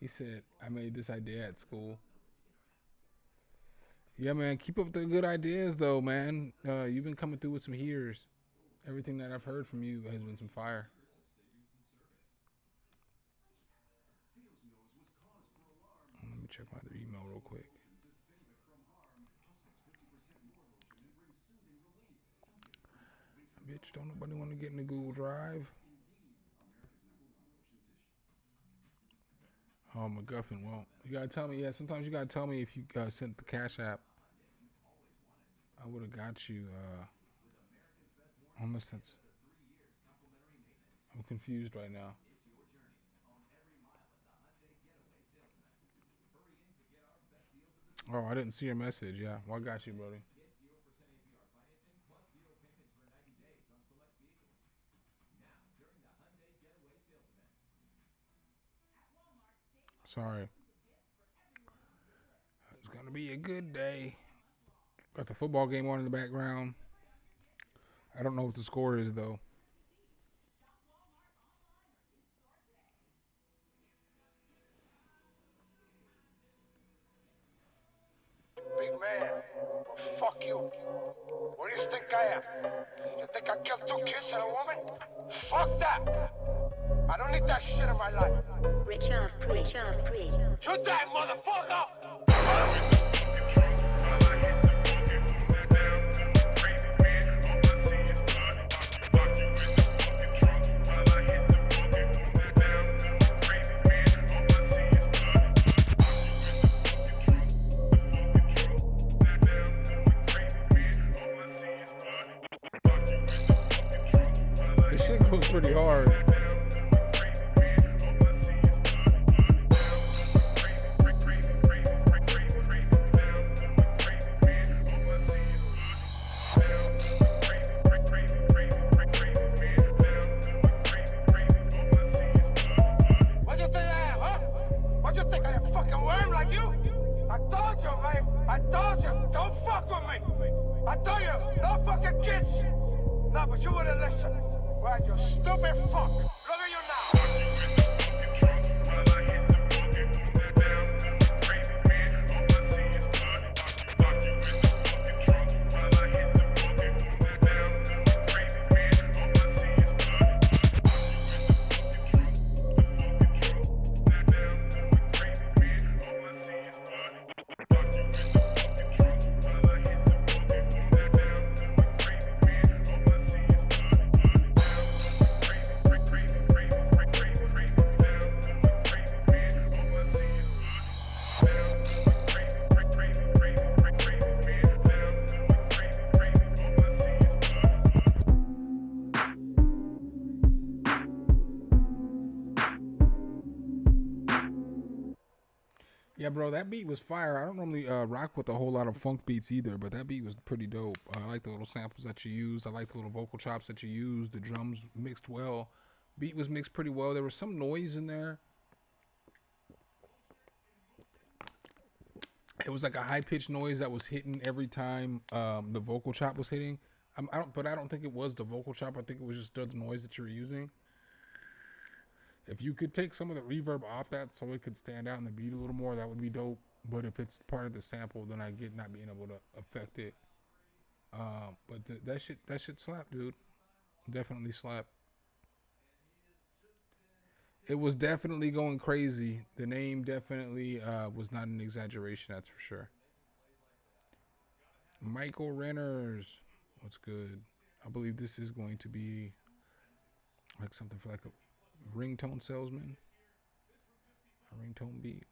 He said, I made this idea at school. Yeah, man, keep up the good ideas, though, man. You've been coming through with some heaters. Everything that I've heard from you has been some fire. Let me check my other email real quick. bitch. Don't nobody want to get in the Google Drive. Oh, McGuffin. Well, you gotta tell me. Yeah, sometimes you gotta tell me if you sent the Cash App. I would have got you. Unless that's. I'm confused right now. Oh, I didn't see your message. Yeah, well, I got you, buddy. Sorry. It's gonna be a good day. Got the football game on in the background. I don't know what the score is though. Big man, fuck you. What do you think I am? You think I killed 2 kids and a woman? Fuck that! I don't need that shit in my life. Rich off, preach off, preach. You die, motherfucker! This shit goes pretty hard. What you think I am, huh? What you think I am, fucking worm like you? I told you, man. I told you, don't fuck with me. I told you, no fucking kids. No, but you wouldn't listen. Right, you stupid fuck. Look at you now. Yeah, bro, that beat was fire. I don't normally rock with a whole lot of funk beats either, but that beat was pretty dope. I like the little samples that you used. I like the little vocal chops that you used. The drums mixed well. Beat was mixed pretty well. There was some noise in there. It was like a high-pitched noise that was hitting every time the vocal chop was hitting. I don't think it was the vocal chop. I think it was just the noise that you were using. If you could take some of the reverb off that so it could stand out in the beat a little more, that would be dope. But if it's part of the sample, then I get not being able to affect it. But that shit slap, dude. Definitely slap. It was definitely going crazy. The name definitely was not an exaggeration, that's for sure. Michael Renners. What's good? I believe this is going to be like something for like a ringtone salesman, a ringtone beat.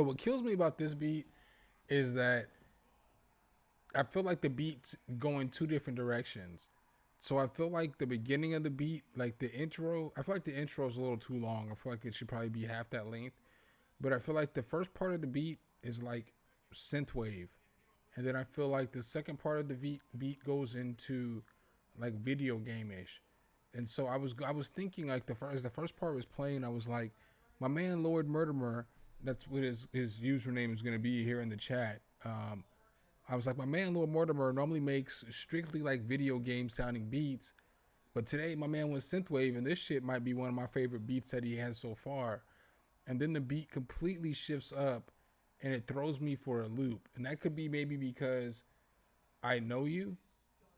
Yo, what kills me about this beat is that I feel like the beat's going two different directions. So I feel like the beginning of the beat, like the intro, I feel like the intro is a little too long. I feel like it should probably be half that length. But I feel like the first part of the beat is like synthwave. And then I feel like the second part of the beat goes into like video game-ish. And so I was thinking like the first part was playing, I was like, my man Lord Mortimer, that's what his username is going to be here in the chat. I was like, my man Lord Mortimer normally makes strictly like video game sounding beats, but today my man was synthwave, and this shit might be one of my favorite beats that he has so far. And then the beat completely shifts up, and it throws me for a loop. And that could be maybe because I know you,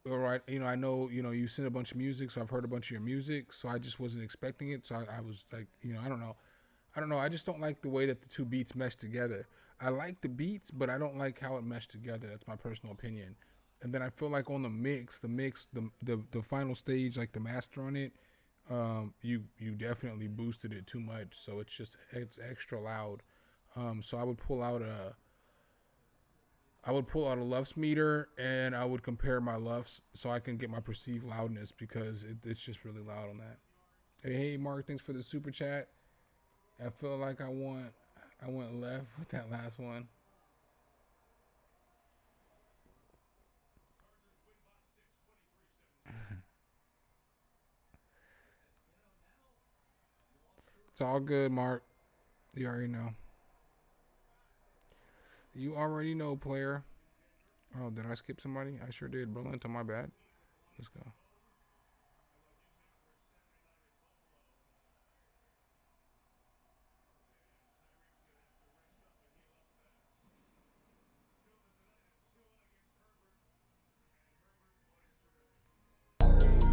or I know you send a bunch of music, so I've heard a bunch of your music, so I just wasn't expecting it. So I was like, I don't know. I just don't like the way that the two beats mesh together. I like the beats, but I don't like how it meshed together. That's my personal opinion. And then I feel like on the final stage, like the master on it, you definitely boosted it too much. So it's extra loud. So I would pull out a LUFS meter, and I would compare my LUFS so I can get my perceived loudness, because it's just really loud on that. Hey Mark, thanks for the super chat. I feel like I went left with that last one. It's all good, Mark. You already know. You already know, player. Oh, did I skip somebody? I sure did. Brandino, my bad. Let's go.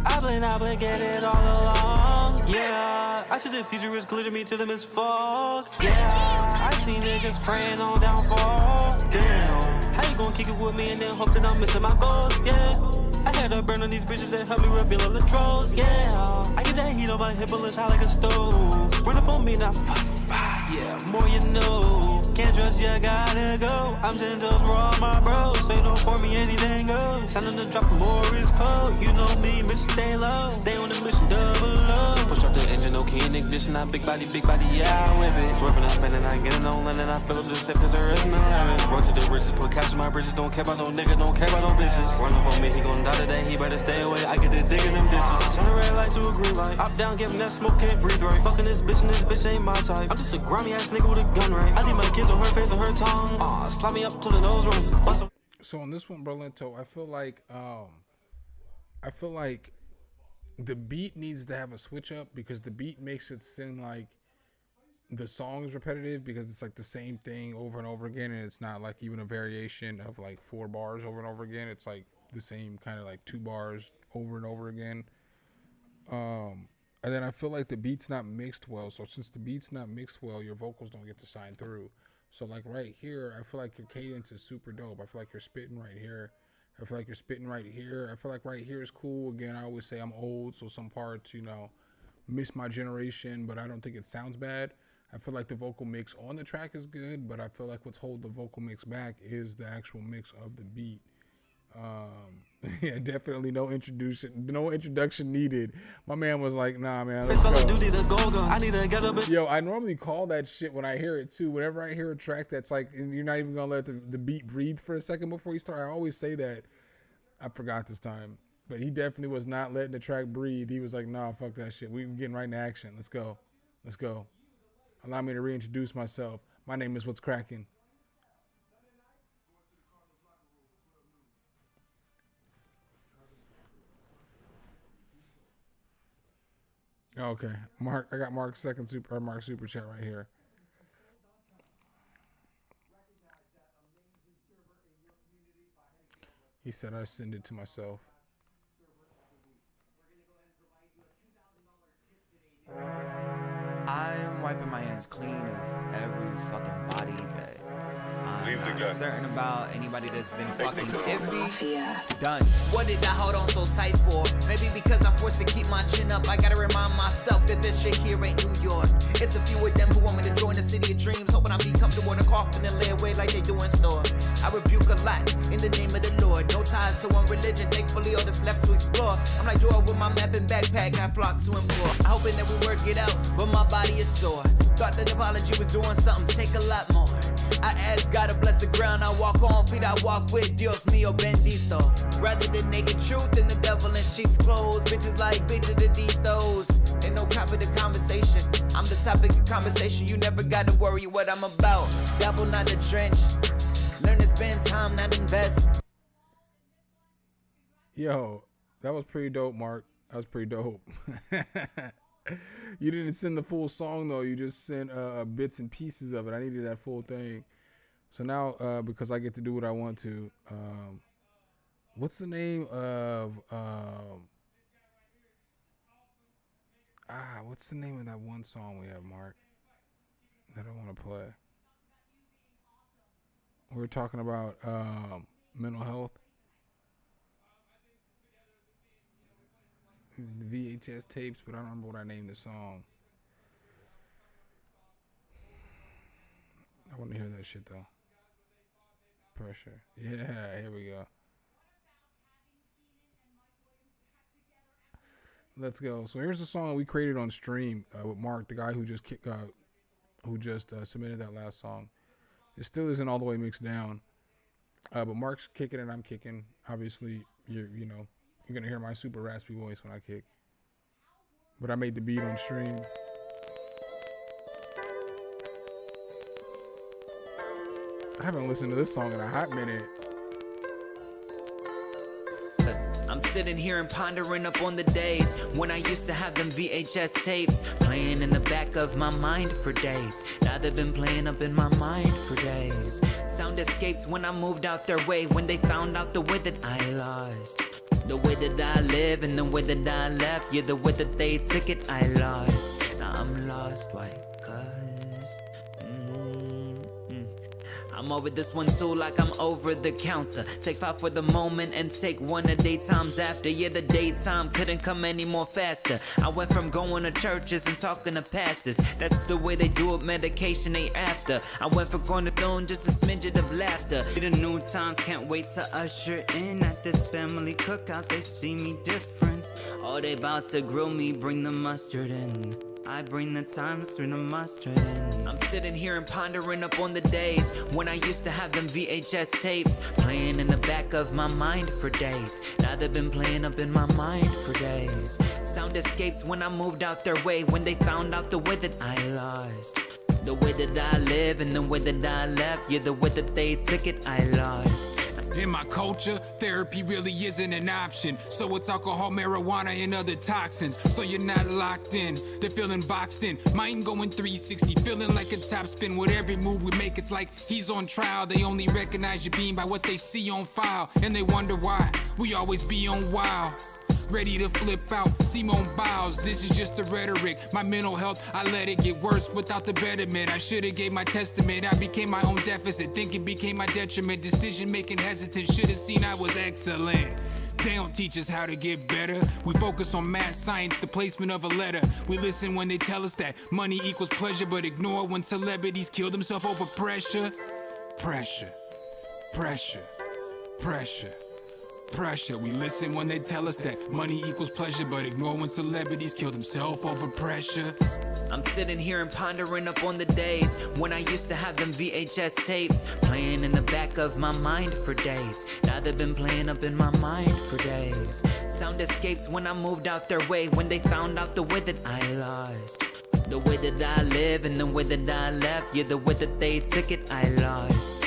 I've been obligated all along, yeah. I see the future is clear to me till them is fog, yeah. I see niggas praying on downfall, damn. How you gonna kick it with me and then hope that I'm missing my goals, yeah. I had to burn on these bridges that help me reveal all the trolls, yeah. I get that heat on my hip, but it's hot like a stove. Run up on me, not yeah, more you know. Can't trust you, gotta go. I'm 10 toes for all my bros. Say no for me, anything goes. Sign to drop more is cold. You know me, Mr. Stay low. Stay on the mission, double low. Push up the engine, no key in ignition. I'm big body, yeah, I whip it. Swerving, I'm spinning, I get it on London. I fill up the sip, cause there is no limit. Run to the riches, put cash in my bridges. Don't care about no nigga, don't care about no bitches. Run up on me, he gon' die today. He better stay away. I get the dig in them ditches. Turn a red light to a green light. Up, down, give him that smoke, can't breathe right. Fucking this bitch, and this bitch ain't my type. I'm just a grimy ass nigga with a gun, right? I leave my kids on her face and her tongue. Slap me up to the nose ring. So on this one, Brandino, I feel like the beat needs to have a switch up, because the beat makes it seem like the song is repetitive, because it's like the same thing over and over again, and it's not like even a variation of like 4 bars over and over again. It's like the same kind of like 2 bars over and over again. And then I feel like the beat's not mixed well. So since the beat's not mixed well, your vocals don't get to shine through. So like right here, I feel like your cadence is super dope. I feel like you're spitting right here. I feel like you're spitting right here. I feel like right here is cool. Again, I always say I'm old, so some parts, miss my generation, but I don't think it sounds bad. I feel like the vocal mix on the track is good, but I feel like what's holding the vocal mix back is the actual mix of the beat. Yeah, definitely no introduction needed. My man was like, nah, man, let's go. Yo, I normally call that shit when I hear it too. Whenever I hear a track that's like, and you're not even gonna let the beat breathe for a second before you start, I always say that. I forgot this time, but he definitely was not letting the track breathe. He was like, nah, fuck that shit. We getting right into action. Let's go. Allow me to reintroduce myself. My name is What's Cracking. Okay, Mark. I got Mark's Mark's super chat right here. He said I send it to myself. I'm wiping my hands clean of every fucking body that I leave the gun. Certain about anybody that's been fucking iffy. Done. What did I hold on so tight for? Maybe because I'm forced to keep my chin up. I gotta remind myself that this shit here ain't New York. It's a few of them who want me to join the city of dreams, hoping I'll be comfortable in a coffin and lay away like they do in store. I rebuke a lot in the name of the Lord. No ties to one religion, thankfully all that's left to explore. I'm like Dora with my map and backpack, I flock to implore. I hoping that we work it out, but my body is sore. Thought that apology was doing something, take a lot more. I ask God to bless the ground I walk on, feet I walk with, Dios mío bendito. Rather than naked truth than the devil in sheep's clothes. Bitches like bitches to those. Ain't no topic of conversation. I'm the topic of conversation. You never gotta worry what I'm about. Dabble not the trench. Learn to spend time, not invest. Yo, that was pretty dope, Mark. That was pretty dope. You didn't send the full song though. You just sent bits and pieces of it. I needed that full thing. So now, because I get to do what I want to, what's the name of what's the name of that one song we have, Mark, that I want to play? We're talking about mental health. The VHS tapes, but I don't remember what I named the song. I want to hear that shit though. Pressure. Yeah, here we go. Let's go. So here's the song that we created on stream with Mark, the guy who just submitted that last song. It still isn't all the way mixed down, but Mark's kicking and I'm kicking. Obviously, you're gonna hear my super raspy voice when I kick. But I made the beat on stream. I haven't listened to this song in a hot minute. I'm sitting here and pondering up on the days when I used to have them VHS tapes playing in the back of my mind for days. Now they've been playing up in my mind for days. Sound escapes when I moved out their way, when they found out the way that I lost. The way that I live and the way that I left. Yeah, the way that they took it, I lost. Now I'm lost, why? I'm over this one too, like I'm over the counter. Take 5 for the moment and take 1 a day times after. Yeah, the daytime couldn't come any more faster. I went from going to churches and talking to pastors. That's the way they do it, medication ain't after. I went from going to throne just a smidget of laughter. The new times, can't wait to usher in at this family cookout. They see me different. Oh, they about to grill me, bring the mustard in. I bring the times through the mustard. I'm sitting here and pondering up on the days when I used to have them VHS tapes playing in the back of my mind for days. Now they've been playing up in my mind for days. Sound escapes when I moved out their way, when they found out the way that I lost. The way that I live and the way that I left. Yeah, the way that they took it, I lost. In my culture, therapy really isn't an option. So it's alcohol, marijuana, and other toxins. So you're not locked in, they're feeling boxed in. Mind going 360, feeling like a top spin. With every move we make, it's like he's on trial. They only recognize your being by what they see on file. And they wonder why we always be on wild. Ready to flip out, Simone Biles, this is just the rhetoric. My mental health, I let it get worse without the betterment. I should've gave my testament, I became my own deficit. Thinking became my detriment, decision making hesitant. Should've seen I was excellent. They don't teach us how to get better. We focus on math, science, the placement of a letter. We listen when they tell us that money equals pleasure, but ignore when celebrities kill themselves over pressure. Pressure, pressure, pressure. Pressure. We listen when they tell us that money equals pleasure, but ignore when celebrities kill themselves over pressure. I'm sitting here and pondering up on the days when I used to have them VHS tapes playing in the back of my mind for days. Now they've been playing up in my mind for days. Sound escapes when I moved out their way, when they found out the way that I lost. The way that I live and the way that I left. Yeah, the way that they took it, I lost.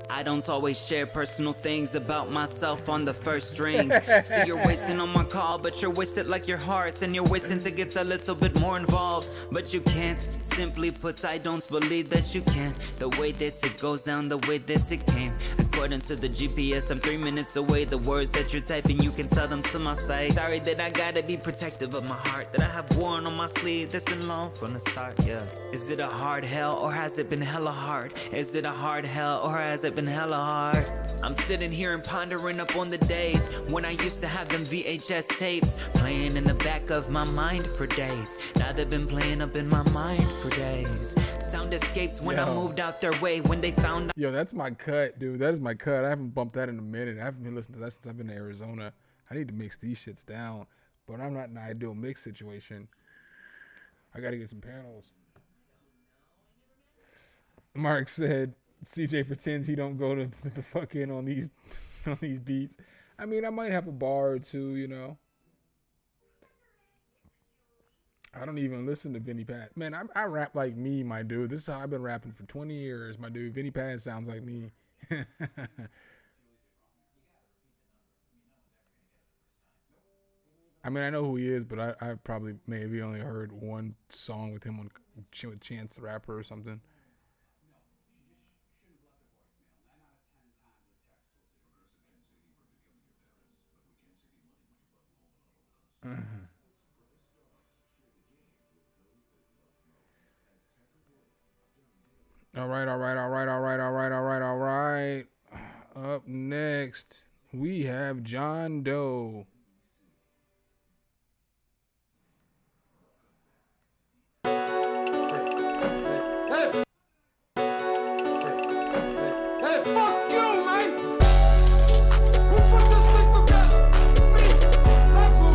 I don't always share personal things about myself on the first string. See, you're waiting on my call, but you're wasted like your hearts, and you're waiting to get a little bit more involved. But you can't, simply put, I don't believe that you can. The way that it goes down, the way that it came, I according to the GPS. I'm 3 minutes away. The words that you're typing, you can tell them to my face. Sorry that I gotta be protective of my heart, that I have worn on my sleeve. That's been long from the start, yeah. Is it a hard hell or has it been hella hard? Is it a hard hell or has it been hella hard? I'm sitting here and pondering up on the days when I used to have them VHS tapes playing in the back of my mind for days. Now they've been playing up in my mind for days. Sound escapes when I moved out their way, when they found. Yo, that's my cut, dude. That is my cut. I haven't bumped that in a minute. I haven't been listening to that since I've been to Arizona. I need to mix these shits down, but I'm not in an ideal mix situation. I gotta get some panels. Mark said CJ pretends he don't go to the fucking on these beats. I mean, I might have a bar or two, you know. I don't even listen to Vinny Paz. Man, I rap like me, my dude. This is how I've been rapping for 20 years, my dude. Vinny Paz sounds like me. I mean, I know who he is, but I probably maybe only heard one song with him on with Chance the Rapper or something. All right. Up next, we have John Doe. Hey, fuck you, man! Who put this thing together? Me! That's who!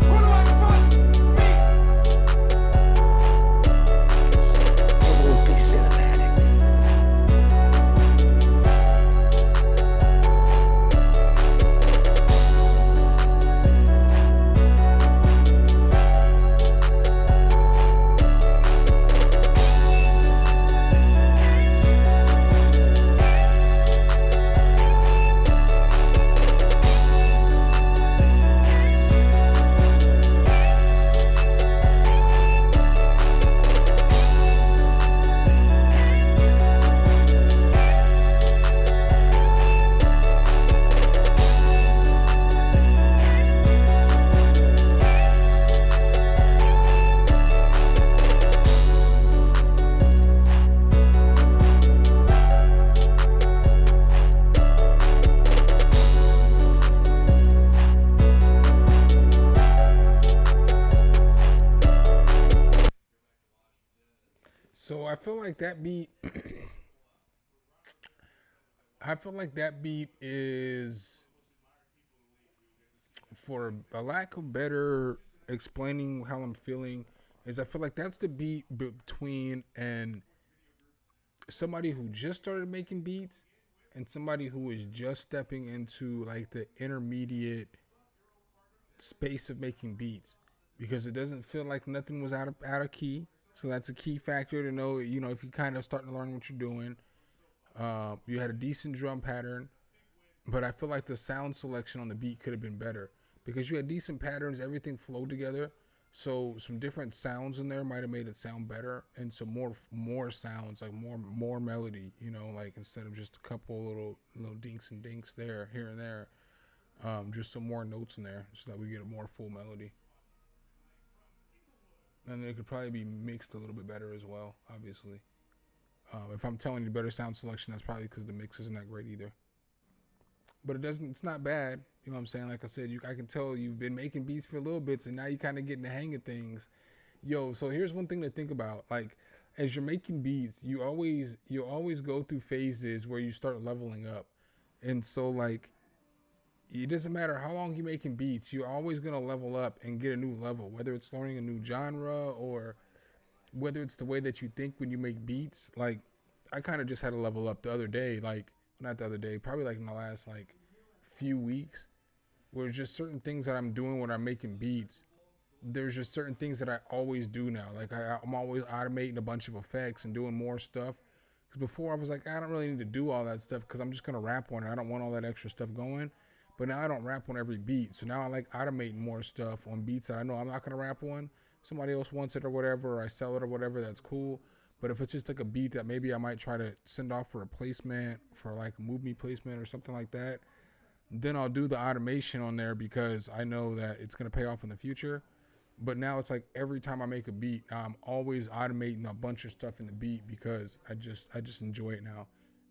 Who do I trust? Me! It will be cinematic. So I feel like that beat is, for a lack of better explaining how I'm feeling, is I feel like that's the beat between somebody who just started making beats and somebody who is just stepping into like the intermediate space of making beats, because it doesn't feel like nothing was out of key. So that's a key factor to know, you know, if you're kind of starting to learn what you're doing. You had a decent drum pattern, but I feel like the sound selection on the beat could have been better, because you had decent patterns, everything flowed together. So some different sounds in there might have made it sound better, and some more sounds, like more melody, you know, like instead of just a couple little dinks and dinks there, here and there, just some more notes in there so that we get a more full melody. And it could probably be mixed a little bit better as well, obviously. If I'm telling you better sound selection, that's probably because the mix isn't that great either. But it's not bad. You know what I'm saying? Like I said, I can tell you've been making beats for a little bit, and now you're kind of getting the hang of things. Yo, so here's one thing to think about. Like, as you're making beats, you always go through phases where you start leveling up. And so, like, it doesn't matter how long you're making beats, you're always going to level up and get a new level, whether it's learning a new genre or whether it's the way that you think when you make beats. Like, I kind of just had to level up the other day, like, not the other day, probably like in the last like few weeks, where it's just certain things that I'm doing when I'm making beats. There's just certain things that I always do now. Like, I'm always automating a bunch of effects and doing more stuff. Because before I was like, I don't really need to do all that stuff because I'm just going to rap on it. I don't want all that extra stuff going. But now I don't rap on every beat. So now I like automating more stuff on beats that I know I'm not going to rap on. Somebody else wants it or whatever, or I sell it or whatever, that's cool. But if it's just like a beat that maybe I might try to send off for a placement, for like a move me placement or something like that, then I'll do the automation on there because I know that it's going to pay off in the future. But now it's like every time I make a beat, now I'm always automating a bunch of stuff in the beat because I just enjoy it now.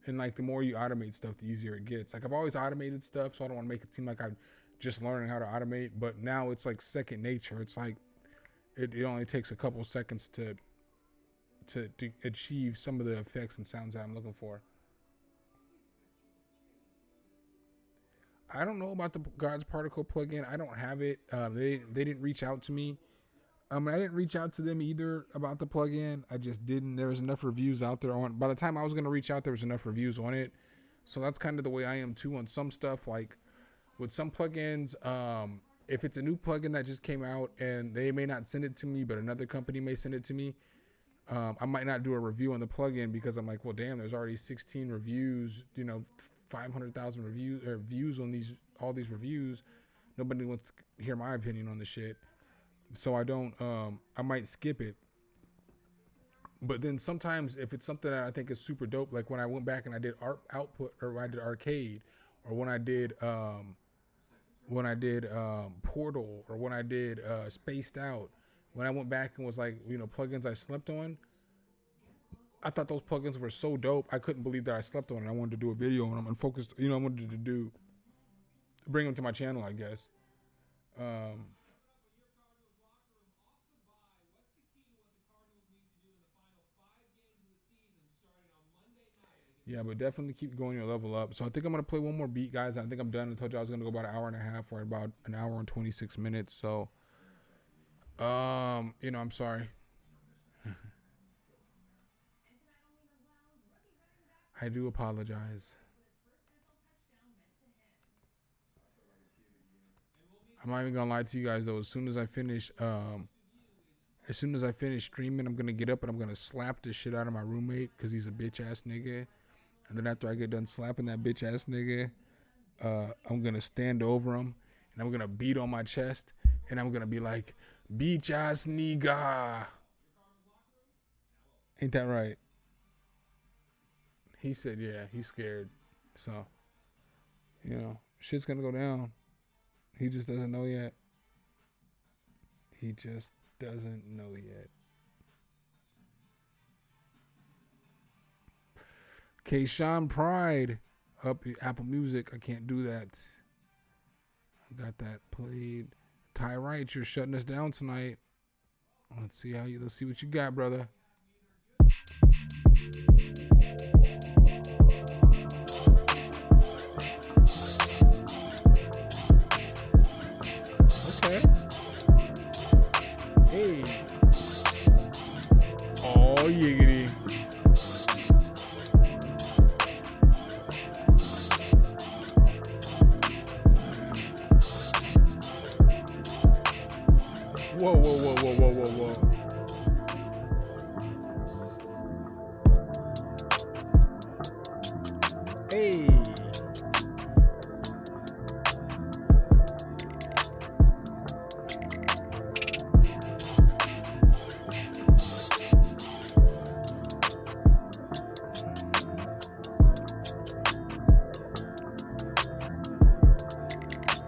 And like the more you automate stuff, the easier it gets. Like I've always automated stuff, so I don't want to make it seem like I'm just learning how to automate. But now it's like second nature. It's like it only takes a couple seconds to achieve some of the effects and sounds that I'm looking for. I don't know about the God's Particle plugin. I don't have it. They didn't reach out to me. I didn't reach out to them either about the plugin. I just didn't. There was enough reviews out there on. By the time I was gonna reach out, there was enough reviews on it. So that's kind of the way I am too on some stuff. Like with some plugins, if it's a new plugin that just came out and they may not send it to me, but another company may send it to me, I might not do a review on the plugin because I'm like, well, damn, there's already 16 reviews. 500,000 reviews or views on all these reviews. Nobody wants to hear my opinion on the shit, so I don't. I might skip it. But then sometimes if it's something that I think is super dope, like when I went back and I did output, or I did arcade, or when I did Portal, or when I did Spaced Out, when I went back and was like, plugins I slept on. I thought those plugins were so dope. I couldn't believe that I slept on it. I wanted to do a video on them and focus. I wanted to bring them to my channel, I guess. Yeah, but definitely keep going your level up. So I think I'm going to play one more beat, guys. I think I'm done. I told you I was going to go about an hour and a half or about an hour and 26 minutes. So, I'm sorry. I do apologize. I'm not even gonna lie to you guys though. As soon as I finish streaming, I'm gonna get up and I'm gonna slap the shit out of my roommate because he's a bitch ass nigga. And then after I get done slapping that bitch ass nigga, I'm gonna stand over him and I'm gonna beat on my chest and I'm gonna be like, bitch ass nigga. Ain't that right? He said, yeah, he's scared. So, shit's gonna go down. He just doesn't know yet. He just doesn't know yet. Caon Pride up Apple Music. I can't do that. I got that played. Ty Wright, you're shutting us down tonight. Let's see what you got, brother. Okay. Hey. Oh, yiggity. Whoa. Hey.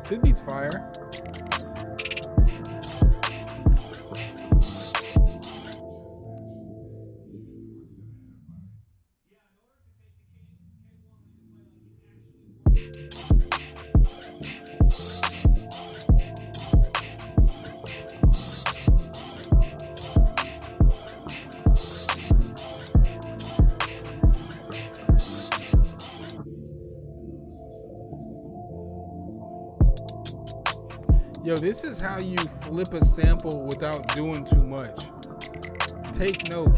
This beat's fire. Yo, this is how you flip a sample without doing too much. Take note.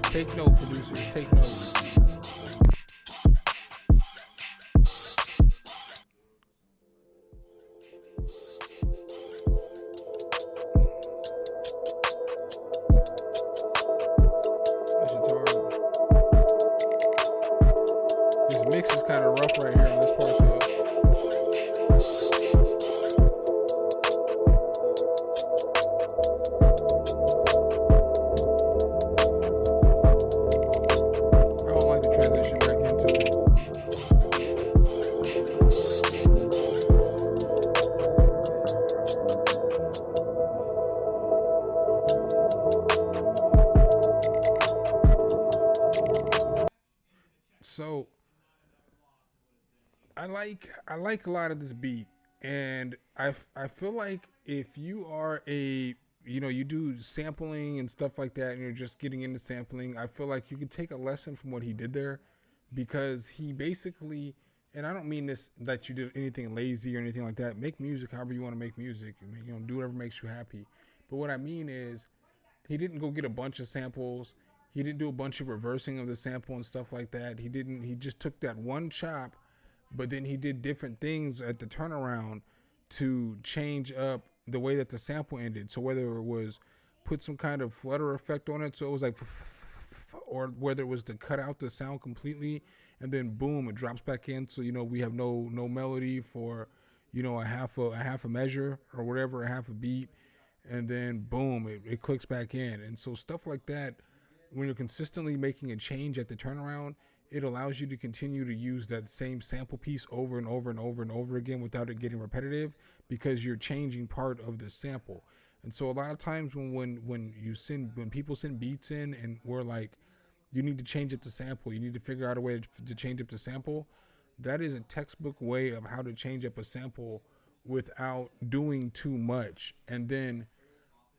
Take note, producers. Take note. This shit's hard. This mix is kind of rough right here on this part, though. like a lot of this beat, and I feel like if you are you do sampling and stuff like that, and you're just getting into sampling, I feel like you could take a lesson from what he did there, because he basically, and I don't mean this that you did anything lazy or anything like that. Make music however you want to make music. Do whatever makes you happy. But what I mean is, he didn't go get a bunch of samples. He didn't do a bunch of reversing of the sample and stuff like that. He just took that one chop, but then he did different things at the turnaround to change up the way that the sample ended. So whether it was put some kind of flutter effect on it, so it was like, or whether it was to cut out the sound completely, and then boom, it drops back in. So we have no melody for a half a measure or whatever, a half a beat, and then boom, it clicks back in. And so stuff like that, when you're consistently making a change at the turnaround, it allows you to continue to use that same sample piece over and over and over and over again without it getting repetitive, because you're changing part of the sample. And so a lot of times when people send beats in and we're like, you need to change up the sample, you need to figure out a way to change up the sample, that is a textbook way of how to change up a sample without doing too much. And then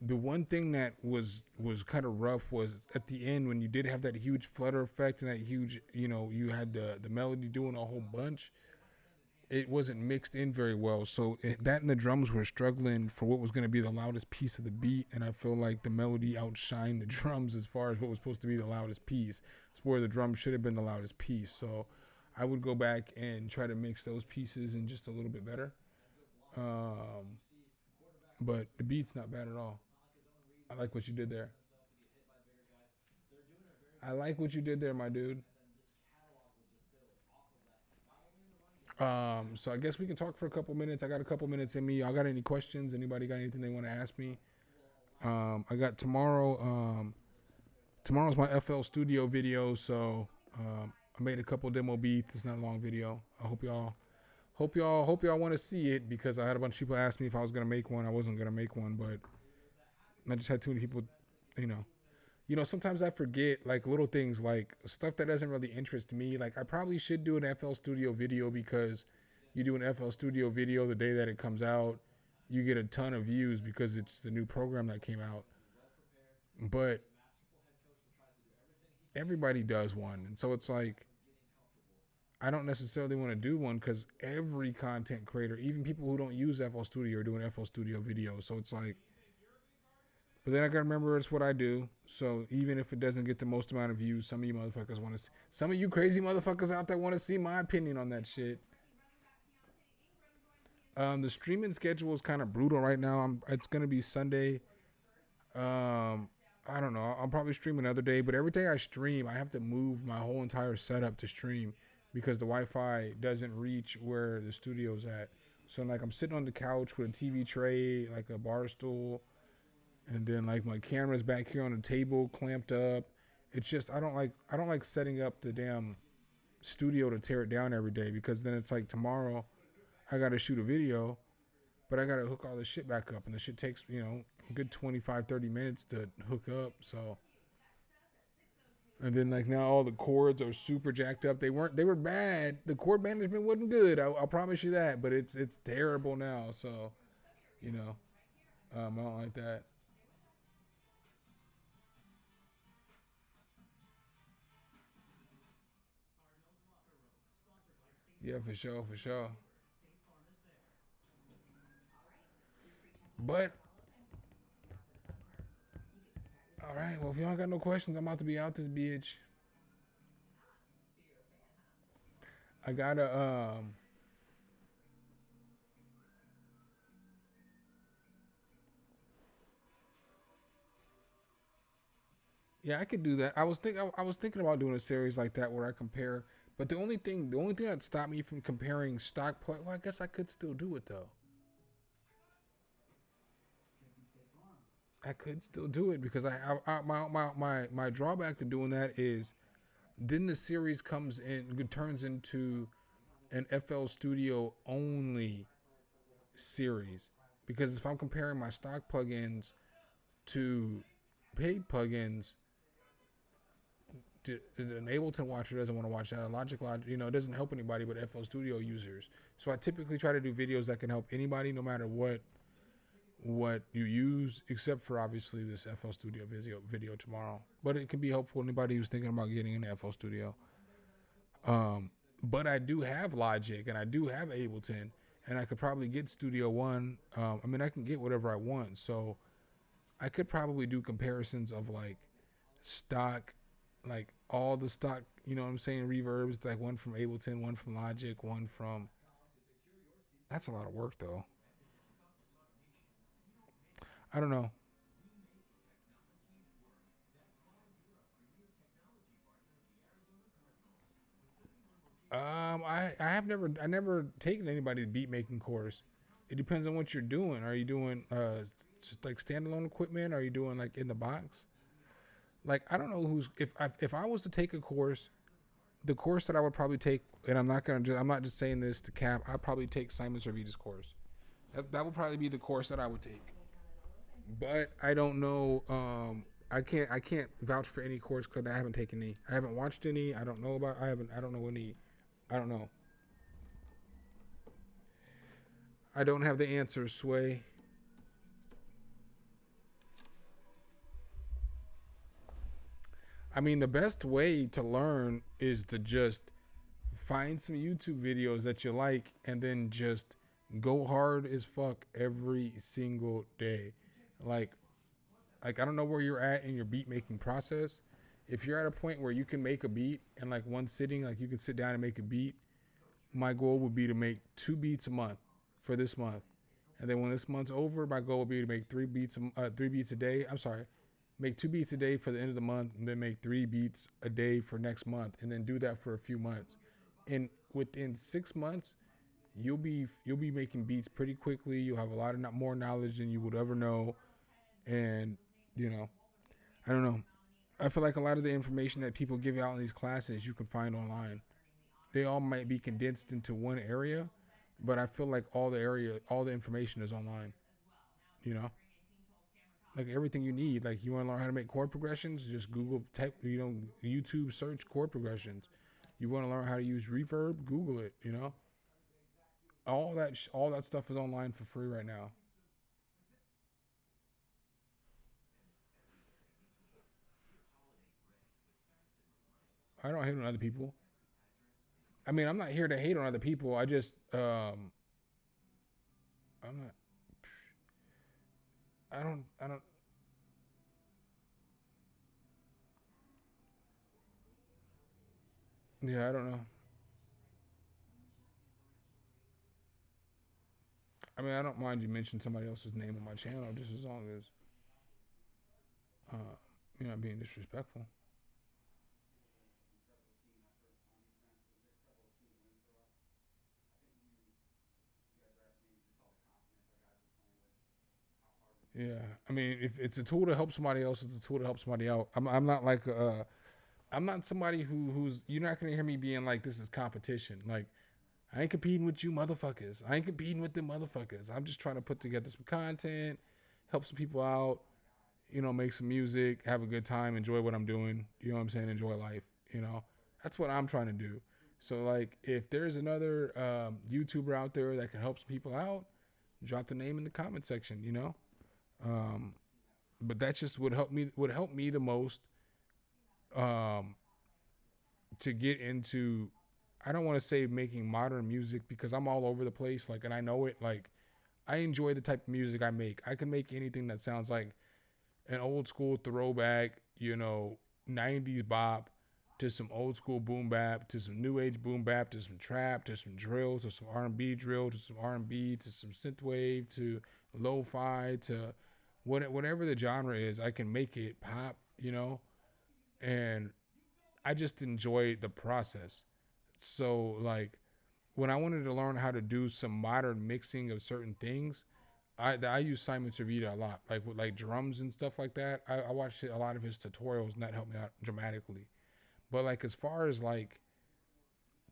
the one thing that was kind of rough was at the end, when you did have that huge flutter effect and that huge, you had the melody doing a whole bunch, it wasn't mixed in very well. So that and the drums were struggling for what was going to be the loudest piece of the beat. And I feel like the melody outshined the drums as far as what was supposed to be the loudest piece. It's where the drums should have been the loudest piece. So I would go back and try to mix those pieces in just a little bit better. But the beat's not bad at all. I like what you did there. I like what you did there, my dude. So I guess we can talk for a couple minutes. I got a couple minutes in me. Y'all got any questions? Anybody got anything they want to ask me? I got tomorrow. Tomorrow's my FL Studio video, so I made a couple demo beats. It's not a long video. I hope y'all want to see it, because I had a bunch of people ask me if I was gonna make one. I wasn't gonna make one, but I just had too many people, sometimes I forget like little things, like stuff that doesn't really interest me. Like I probably should do an FL Studio video, because you do an FL Studio video the day that it comes out, you get a ton of views because it's the new program that came out. But everybody does one. And so it's like, I don't necessarily want to do one, because every content creator, even people who don't use FL Studio, are doing FL Studio videos. So it's like, but then I gotta remember it's what I do. So even if it doesn't get the most amount of views, some of you motherfuckers want to see, some of you crazy motherfuckers out there want to see my opinion on that shit. The streaming schedule is kind of brutal right now. It's gonna be Sunday. I don't know. I'll probably stream another day, but every day I stream, I have to move my whole entire setup to stream, because the Wi-Fi doesn't reach where the studio's at. So like I'm sitting on the couch with a TV tray, like a bar stool, and then like my camera's back here on the table clamped up. It's just, I don't like setting up the damn studio to tear it down every day, because then it's like tomorrow I got to shoot a video, but I got to hook all this shit back up, and the shit takes, a good 25-30 minutes to hook up. So, and then like now all the cords are super jacked up. They were bad. The cord management wasn't good. I'll promise you that, but it's terrible now. So, I don't like that. Yeah, for sure. But, all right, well, if y'all got no questions, I'm about to be out this bitch. I gotta, yeah, I could do that. I was thinking about doing a series like that where I compare, but the only thing that stopped me from comparing stock plug, well, I guess I could still do it though. I could still do it, because my drawback to doing that is then the series turns into an FL Studio only series, because if I'm comparing my stock plugins to paid plugins, an Ableton watcher doesn't want to watch that. A Logic, you know, it doesn't help anybody but FL Studio users. So I typically try to do videos that can help anybody, no matter what you use, except for obviously this FL Studio video tomorrow. But it can be helpful to anybody who's thinking about getting into FL Studio. But I do have Logic and I do have Ableton, and I could probably get Studio One. I mean, I can get whatever I want. So I could probably do comparisons of like stock, like all the stock, you know what I'm saying, reverbs, like one from Ableton, one from Logic, one from... That's a lot of work though. I don't know. I never taken anybody's beat making course. It depends on what you're doing. Are you doing just like standalone equipment? Are you doing like in the box? Like, I don't know if I was to take a course, the course that I would probably take, and I'm not just saying this to cap, I'd probably take Simon Servita's course. That would probably be the course that I would take. But I don't know. I can't vouch for any course because I haven't taken any. I haven't watched any. I don't know about. I don't know any. I don't know. I don't have the answers, Sway. I mean, the best way to learn is to just find some YouTube videos that you like and then just go hard as fuck every single day. Like I don't know where you're at in your beat making process. If you're at a point where you can make a beat in like one sitting, like you can sit down and make a beat, my goal would be to make 2 beats a month for this month. And then when this month's over, my goal would be to make 3 beats a day. I'm sorry. Make 2 beats a day for the end of the month, and then make 3 beats a day for next month, and then do that for a few months. And within 6 months, you'll be making beats pretty quickly. You'll have a lot of more knowledge than you would ever know. And, you know, I don't know. I feel like a lot of the information that people give out in these classes you can find online. They all might be condensed into one area, but I feel like all the information is online, you know? Like everything you need. Like you want to learn how to make chord progressions, just Google, type, you know, YouTube search chord progressions. You want to learn how to use reverb, Google it, you know? All that stuff is online for free right now. I don't hate on other people. I mean, I'm not here to hate on other people. I just, I'm not, I don't, yeah, I don't know. I mean, I don't mind you mention somebody else's name on my channel just as long as, you're not being disrespectful. Yeah, I mean, if it's a tool to help somebody else, it's a tool to help somebody out. I'm not like I'm not somebody who's, you're not gonna hear me being like, this is competition. Like, I ain't competing with you motherfuckers. I ain't competing with them motherfuckers. I'm just trying to put together some content, help some people out, you know, make some music, have a good time, enjoy what I'm doing. You know what I'm saying? Enjoy life. You know, that's what I'm trying to do. So like, if there's another YouTuber out there that can help some people out, drop the name in the comment section. You know. But that's just would help me the most to get into, I don't want to say making modern music because I'm all over the place, like, and I know it. Like, I enjoy the type of music I make. I can make anything that sounds like an old school throwback, you know, 90s bop, to some old school boom bap, to some new age boom bap, to some trap, to some drill, to some R&B drill, to some R&B, to some synthwave, to lo-fi, to whatever the genre is. I can make it pop, you know, and I just enjoy the process. So like, when I wanted to learn how to do some modern mixing of certain things, I use Simon Servita a lot, like with like drums and stuff like that. I watched a lot of his tutorials, and that helped me out dramatically. But like, as far as like,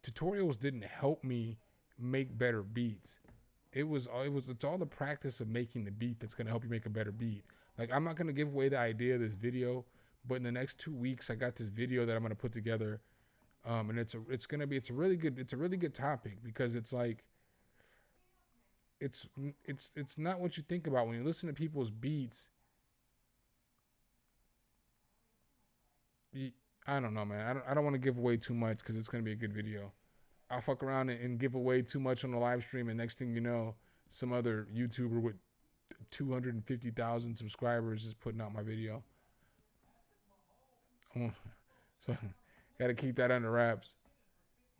tutorials didn't help me make better beats. It's all the practice of making the beat that's gonna help you make a better beat. Like, I'm not gonna give away the idea of this video, But in the next 2 weeks, I got this video that I'm gonna put together, and it's a really good topic, because it's like it's not what you think about when you listen to people's beats. I don't know, man. I don't want to give away too much because it's gonna be a good video. I'll fuck around and give away too much on the live stream, and next thing you know, some other YouTuber with 250,000 subscribers is putting out my video. So gotta keep that under wraps.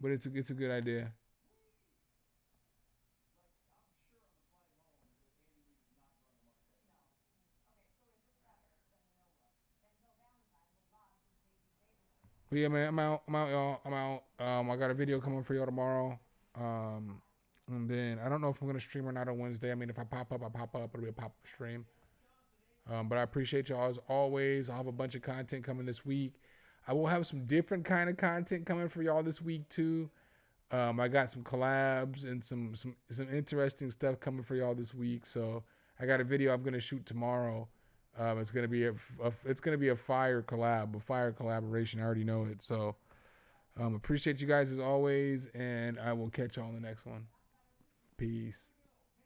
But it's a good idea. But yeah, man, I'm out, y'all. I'm out. I got a video coming for y'all tomorrow. And then I don't know if I'm gonna stream or not on Wednesday. I mean, if I pop up, I pop up. It'll be a pop-up stream. But I appreciate y'all as always. I'll have a bunch of content coming this week. I will have some different kind of content coming for y'all this week too. I got some collabs and some interesting stuff coming for y'all this week. So I got a video I'm gonna shoot tomorrow. It's gonna be a fire collab, a fire collaboration. I already know it. So appreciate you guys as always, and I will catch y'all on the next one. Peace.